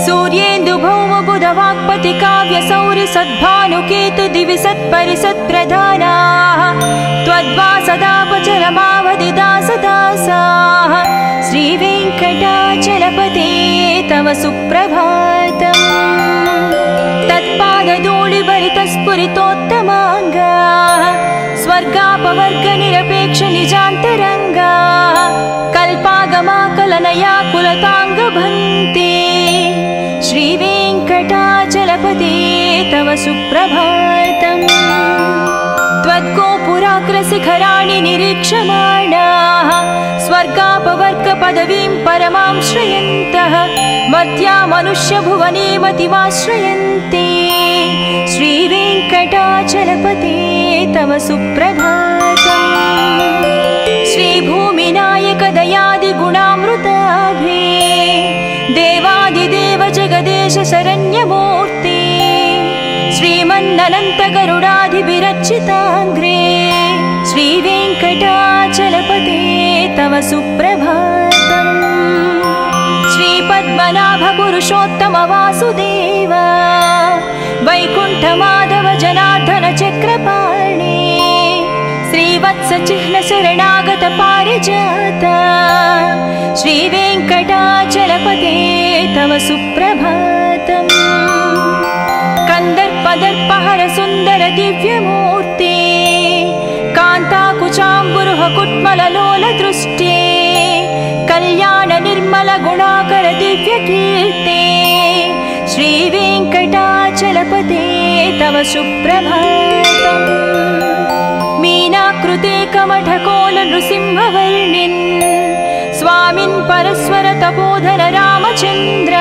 सूर्येन्दुभौमबुधवाक्पति काव्यसौरि सद्भानुकेतु दिवि सत्परिसत्प्रधानाः त्वद्वासदापचरमावधिदासदासाः श्रीवेङ्कटाचलपते तव सुप्रभातम् तत्पादधूलिभरितस्फुरितोत्तमाङ्गाः स्वर्गापवर्गनिरपेक्ष निजान्तरङ्गाः कल्पागमाकलनया कुलताङ्गभन्ते श्रीवेङ्कटाचलपते तव सुप्रभातम् त्वद्गोपुराग्रशिखराणि निरीक्षमाणाः स्वर्गापवर्गपदवीं परमां श्रयन्तः मर्त्या मनुष्यभुवने मतिमाश्रयन्ते श्रीवेङ्कटाचलपते तव सुप्रभातम् श्रीभूमिनायक दयादिगुणामृताभे देवादिदेव जगदेश शरण्यमूर्ति श्रीमन्ननन्त गरुडाधिविरचिताग्रे श्रीवेङ्कटाचलपते तव सुप्रभातम्। श्रीपद्मनाभ पुरुषोत्तम वासुदेव वैकुण्ठमाधव जनार्दन चक्रपाणि श्रीवत्स चिह्न शरणागत पारिजात श्रीवेङ्कटाचलपते तव सुप्रभातम्। कंदर्पदर्पहर सुन्दर दिव्यमूर्ति कान्ताकुचाम्बुरुह कुट्मललोल दृष्टे कल्याण निर्मल गुणाकर दिव्यकीर्ते श्रीवेङ्कटाचलपते तव सुप्रभातम्। मीनाकृते कमठकोल नृसिंहवर्णिन् स्वामिन् परस्वर तपोधन रामचन्द्र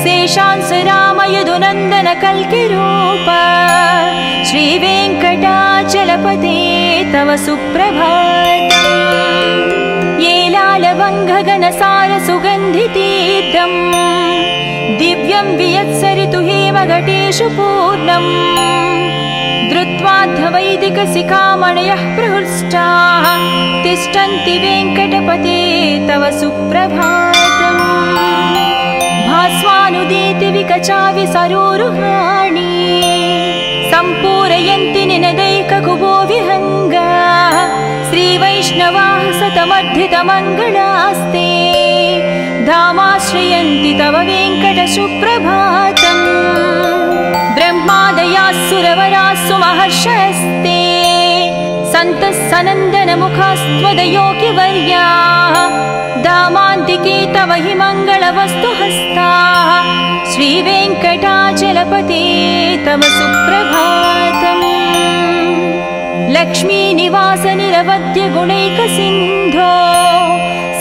शेषांस राम यदुनन्दन कल्किरूप श्रीवेङ्कटाचलपते तव सुप्रभातम्। येलालवङ्घगणसार सुगन्धितीर्थम् दिव्यं वियत्सरितु हेमघटेषु पूर्णम् धृत्वाद्धवैदिकशिखामणयः प्रहृष्टाः तिष्ठन्ति वेङ्कटपते तव सुप्रभातम्। भास्वानुदीति विकचावि सरोरुहाणि सम्पूरयन्ति निनदैककुबो विहङ्गाः श्रीवैष्णवाः सतमर्धितमङ्गलास्ते धामाश्रयन्ति तव वेङ्कट सुप्रभातम्। ब्रह्मादयास्सुरवरास्सु महर्षयस्ते सन्तः सनन्दनमुखास्त्वदयोगिवर्याः दामान्तिके तव हि मङ्गलवस्तु हस्ताः श्रीवेङ्कटाचलपते तव सुप्रभातम्। लक्ष्मीनिवास निरवध्य गुणैकसिन्धो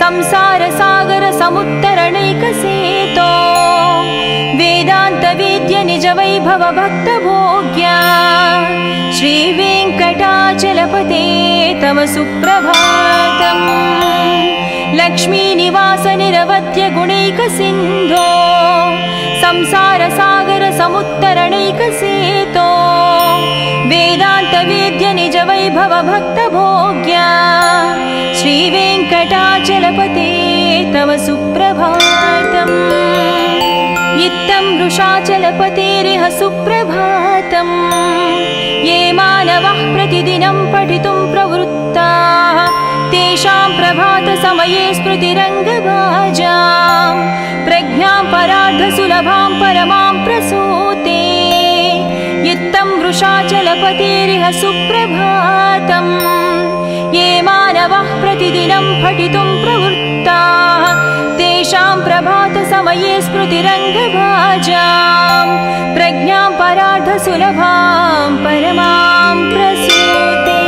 संसारसागर समुत्तरणैकसेतो वेदान्तवेद्य निज वैभव भक्तभोग्या श्रीवेङ्कटाचलपते तव सुप्रभातम्। लक्ष्मीनिवास निरवध्य गुणैकसिन्धो संसारसागर समुत्तरणैकसेतो वेदान्तवेद्य निज वैभव भक्तभोग्या श्रीवेङ्कटाचलपते तव सुप्रभातम्। इत्थं वृषाचलपतेरिह सुप्रभातम्। ये मानवः प्रतिदिनं पठितुं प्रवृत्ताः तेषां प्रभातसमये स्मृतिरङ्गभाजां प्रज्ञां परार्धसुलभां परमां प्रसूते। इत्थं वृषाचलपतेरिह सुप्रभातम्। ये मानवः प्रतिदिनं पठितुं प्रवृत्ताः तेषां प्रभातसमये स्मृतिरङ्गभाजां प्रज्ञां परार्धसुलभां परमां प्रसूते।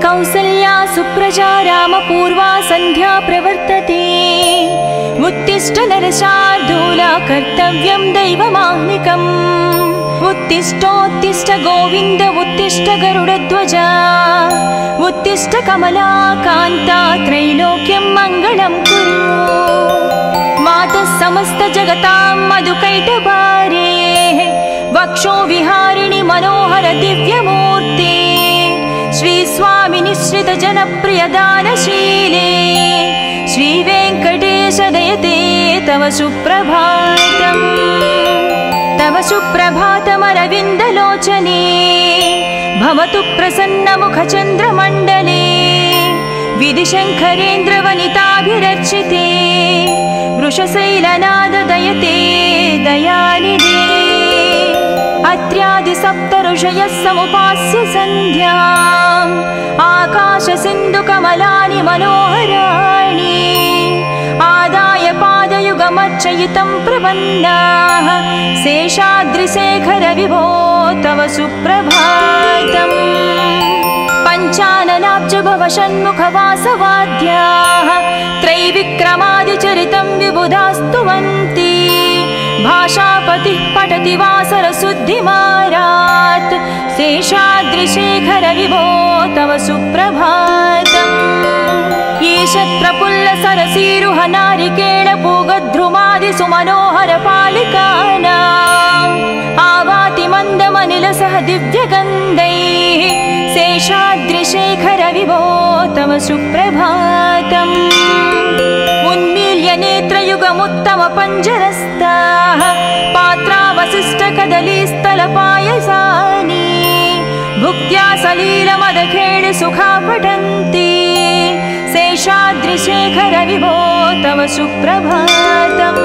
कौसल्या सुप्रजा रामपूर्वा सन्ध्या प्रवर्तते उत्तिष्ठ नरशार्दूला कर्तव्यं दैवमाह्निकम्। उत्तिष्ठोत्तिष्ठ गोविन्द उत्तिष्ठ गरुडध्वजा उत्तिष्ठ कमला कान्ता त्रैलोक्यं मङ्गलं कुरु। मातः समस्त जगतां मधुकैटभारे वक्षो विहारिणि मनोहर दिव्यमूर्ते श्रीस्वामि निश्रित जनप्रिय दानशीले श्रीवेङ्कटेश दयते तव सुप्रभातम्। तव सुप्रभातमरविन्दलोचने भवतु प्रसन्नमुखचन्द्रमण्डले विधिशङ्करेन्द्रवनिताभिरर्चिते वृषशैलनाद दयते दयानिधे। अत्र्यादिसप्त ऋषयः समुपास्य सन्ध्याम् आकाशसिन्धुकमलानि मनोहराणि आदाय पादयुगमर्चयितं प्रपन्नाः शेषाद्रिशेखर विभो तव सुप्रभातम्। पञ्चाननाब्जभव षण्मुखवासवाद्याः त्रैविक्रमादिचरितं विबुधास्तुवन्ति भाषापतिः पठति वासरशुद्धिमारात् शेषाद्रिशेखर विभो तव सुप्रभातम् ईषत् प्रफुल्ल सरसीरुह नारिकेळ पूगद्रुमादि सुमनोहर पालिकानाम् आवाति मन्दमनिलसह दिव्यगन्धैः शेषाद्रिशेखर विभो तव सुप्रभातम् उन्मील्य नेत्रयुगमुत्तम पञ्जरस्ताः पात्रावशिष्टकदलीस्थलपायसानि भुक्त्या सलीलमदखेळ सुखा पठन्ति शेषाद्रिशेखर विभो तव सुप्रभातम्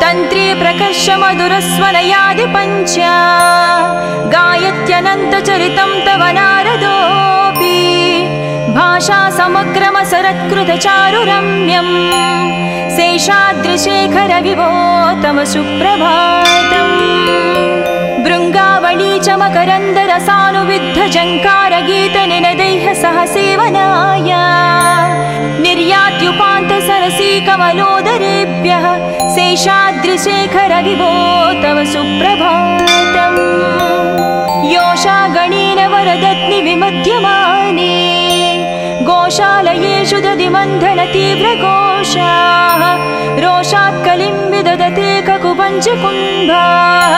तन्त्री प्रकर्ष मधुरस्वनयादि पञ्चा गायत्यनन्तचरितं तव नारदोऽपि भाषा समग्रमसरत्कृतचारुरम्यम् शेषाद्रिशेखर विभो तव सुप्रभातम् भृङ्गावळी च मकरन्दरसानुविद्ध जङ्कारगीतनिनदैः सह सेवनाय निर्यात्युपान्त सरसी कमलोदरेभ्यः शेषाद्रिशेखर विभो तव सुप्रभातम् योषा गणेन वरदत्नि विमध्यमाने गोशालयेषु दधिमन्थन तीव्रघोषाः रोषात् कलिं विदधते ककुपञ्चकुम्भाः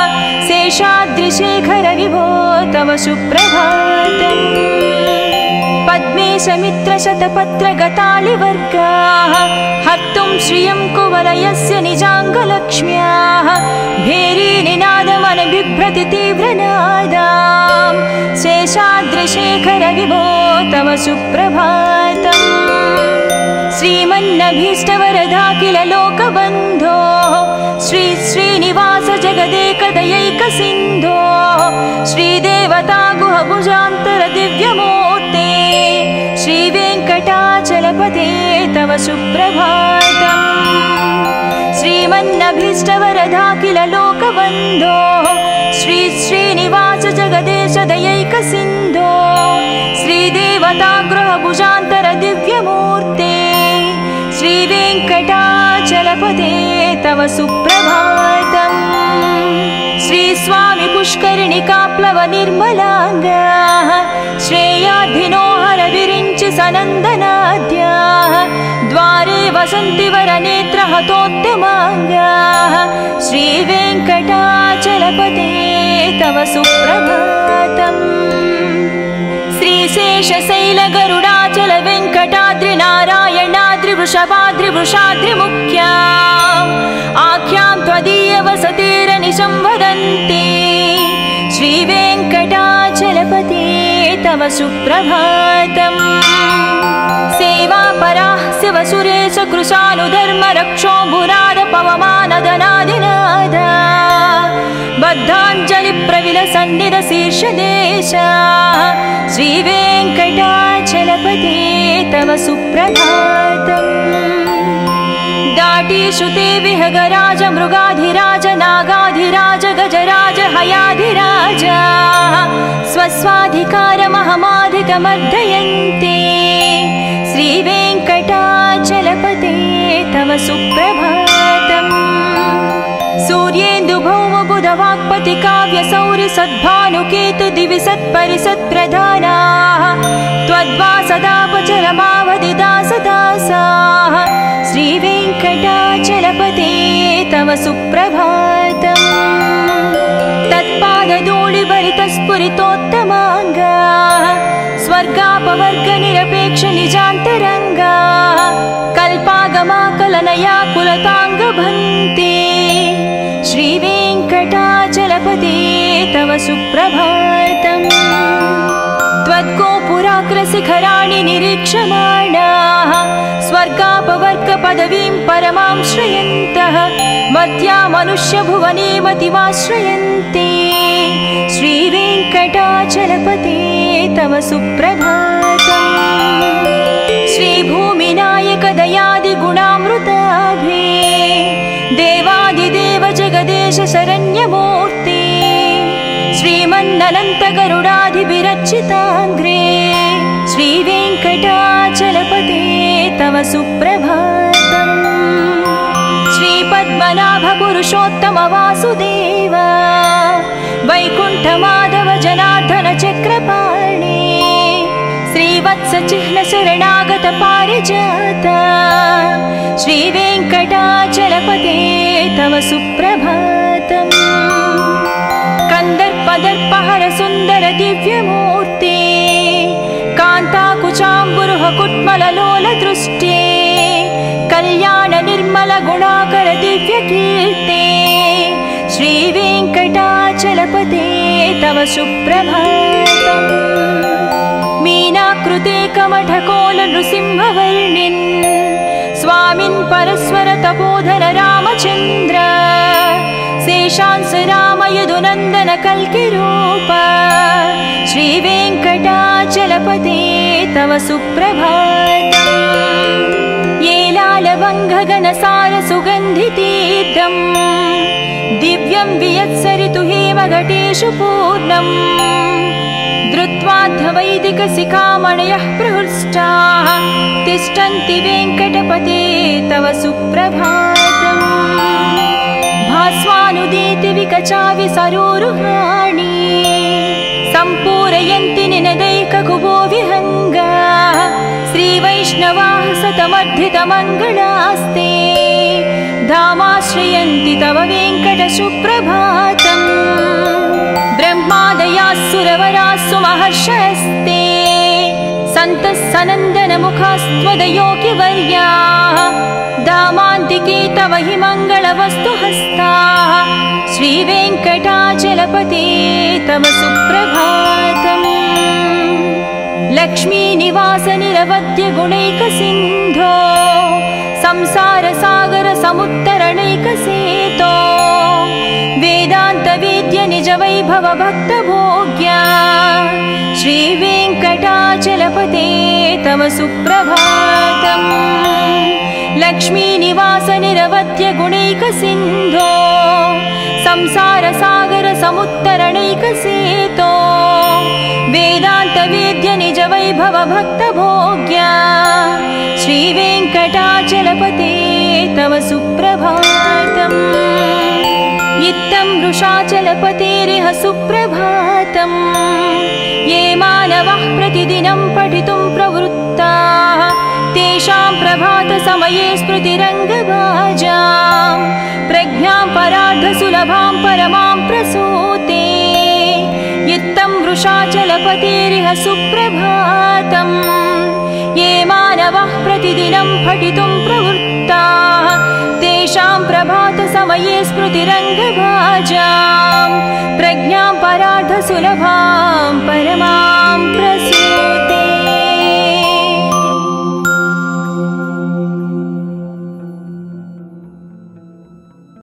शेषाद्रिशेखर विभो तव सुप्रभातम् पद्मे समित्रशतपत्रगतालिवर्गाः हर्तुं श्रियं कुवलयस्य निजाङ्गलक्ष्म्याः भेरीनिनादमनबिभ्रति तीव्रनादां शेषाद्रिशेखर विभो तव सुप्रभातम् श्रीमन्नभीष्टवरदाखिल लोकबन्धो श्री श्रीनिवास जगदेकदयैकसिन्धो श्रीदेवता गुहभुजान्तर दिव्यमूर्ते श्रीवेङ्कटाचलपते तव सुप्रभातम् श्रीमन्नभीष्टवरदाखिल लोकबन्धो श्री श्रीनिवास जगदेश दयैकसिन्धो श्रीदेवता गृहभुजान्तर दिव्यमूर्ते श्रीवेङ्कटाचलपते तव सुप्रभातम् श्रीस्वामि पुष्करिणिकाप्लव निर्मलाङ्गाः श्रेयाधिनो हर विरिञ्चि सनन्दनाद्याः द्वारे वसन्ति वरनेत्रहतोत्तमाङ्गाः श्रीवेङ्कटाचलपते तव सुप्रभातम् श्रीशेषशैलगरुडाचल वेङ्कटाद्रि नारायणाद्रि वृषभाद्रि वृषाद्रिमुख्या आख्यां त्वदीयवसतिरनिशं वदन्ति श्रीवेङ्कटाचलपते तव सुप्रभातम् सेवापराः शिवसुरेश कृशानुधर्मरक्षोऽम्बुराद पवमानदनादिनादा बद्धाञ्जलिप्रविलसन्निधशीर्षदेशा श्रीवेङ्कटाचलपते तव सुप्रभातम् दाटीषुते विहगराज मृगाधिराज नागाधिराज गजराज हयाधिराज स्वस्वाधिकारमहमाधिकमर्दयन्ते श्रीवेङ्कटाचलपते तव सुप्रभातम् सूर्येन्दुभौमबुधवाक्पति काव्यसौरि सद्भानुकेतु दिवि सत्परिसत्प्रधानाः त्वद्वासदापचरमावधिदासदासाः श्रीवेङ्कटाचलपते तव सुप्रभातम् तत्पादधूलिभरितस्फुरितोत्तमाङ्गाः स्वर्गापवर्गनिरपेक्ष निजान्तरङ्गाः कल्पागमाकलनया कुलताङ्गभन्ते श्रीवेङ्कटाचलपते तव सुप्रभातम् त्वद्गोपुराग्रशिखराणि निरीक्षमाणाः स्वर्गापवर्गपदवीं परमां श्रयन्तः मर्त्या मनुष्यभुवने मतिमाश्रयन्ते श्रीवेङ्कटाचलपते तव सुप्रभातम् श्रीभूमिनायक दयादिगुणामृताभे देवादिदेव जगदेश शरण्यमूर्ते श्रीमन्ननन्त गरुडाधिभिरर्चिताङ्घ्रे श्रीवेङ्कटाचलपते तव सुप्रभातम् श्रीपद्म पद्मनाभ पुरुषोत्तम वासुदेव वैकुण्ठ माधव जनार्दन चक्रपाणि श्रीवत्स चिह्न शरणागत पारिजात श्रीवेङ्कटाचलपते तव सुप्रभातम् कंदर्पदर्पहर सुन्दर दिव्यमूर्ते कान्ताकुचाम्बुरुह कुट्मललोल दृष्टे कल्याण निर्मल गुणाकर दिव्यकीर्ते श्रीवेङ्कटाचलपते तव सुप्रभातम् मीनाकृते कमठकोल नृसिंहवर्णिन् स्वामिन् परस्वर तपोधर रामचन्द्र शेषांस राम यदुनन्दन कल्किरूप श्रीवेङ्कटाचलपते तव सुप्रभातम् येलालवङ्घगनसार सुगन्धितीर्थम् दिव्यं वियत्सरितु हेमघटेषु पूर्णम् धृत्वाद्धवैदिकशिखामणयः प्रहृष्टाः तिष्ठन्ति वेङ्कटपते तव सुप्रभातम् भास्वानुदीति विकचाविसरोरुहाणि सम्पूरयन्ति निनदैककुबो विहङ्गाः श्रीवैष्णवाः सतमर्धितमङ्गलास्ते धामाश्रयन्ति तव वेङ्कट सुप्रभातम् ब्रह्मादयास्सुरवरास्सु महर्षयस्ते सन्तः सनन्दनमुखास्त्वदयोगिवर्याः धामान्तिके तव हि मङ्गलवस्तु हस्ताः श्रीवेङ्कटाचलपते तव सुप्रभातम् लक्ष्मीनिवास निरवद्य गुणैकसिन्धो संसारसागर समुत्तरणैकसेतो वेदान्तवेद्य निज वैभव भक्तभोग्या श्रीवेङ्कटाचलपते तव सुप्रभातम् लक्ष्मीनिवास निरवद्य गुणैकसिन्धो संसारसागर समुत्तरणैकसेतो वेदान्तवेद्य निज वैभव भक्तभोग्या श्रीवेङ्कटाचलपते तव सुप्रभातम् इत्थं वृषाचलपतेरिह सुप्रभातम् ये मानवः प्रतिदिनं पठितुं प्रवृत्ताः तेषां प्रभातसमये स्मृतिरङ्गभाजां प्रज्ञां परार्धसुलभां परमां प्रसूते इत्थं वृषाचलपतेरिह सुप्रभातम् ये मानवः प्रतिदिनं पठितुं प्रवृत्ताः तेषां प्रभातसमये स्मृतिरङ्गभाजां प्रज्ञां परार्धसुलभां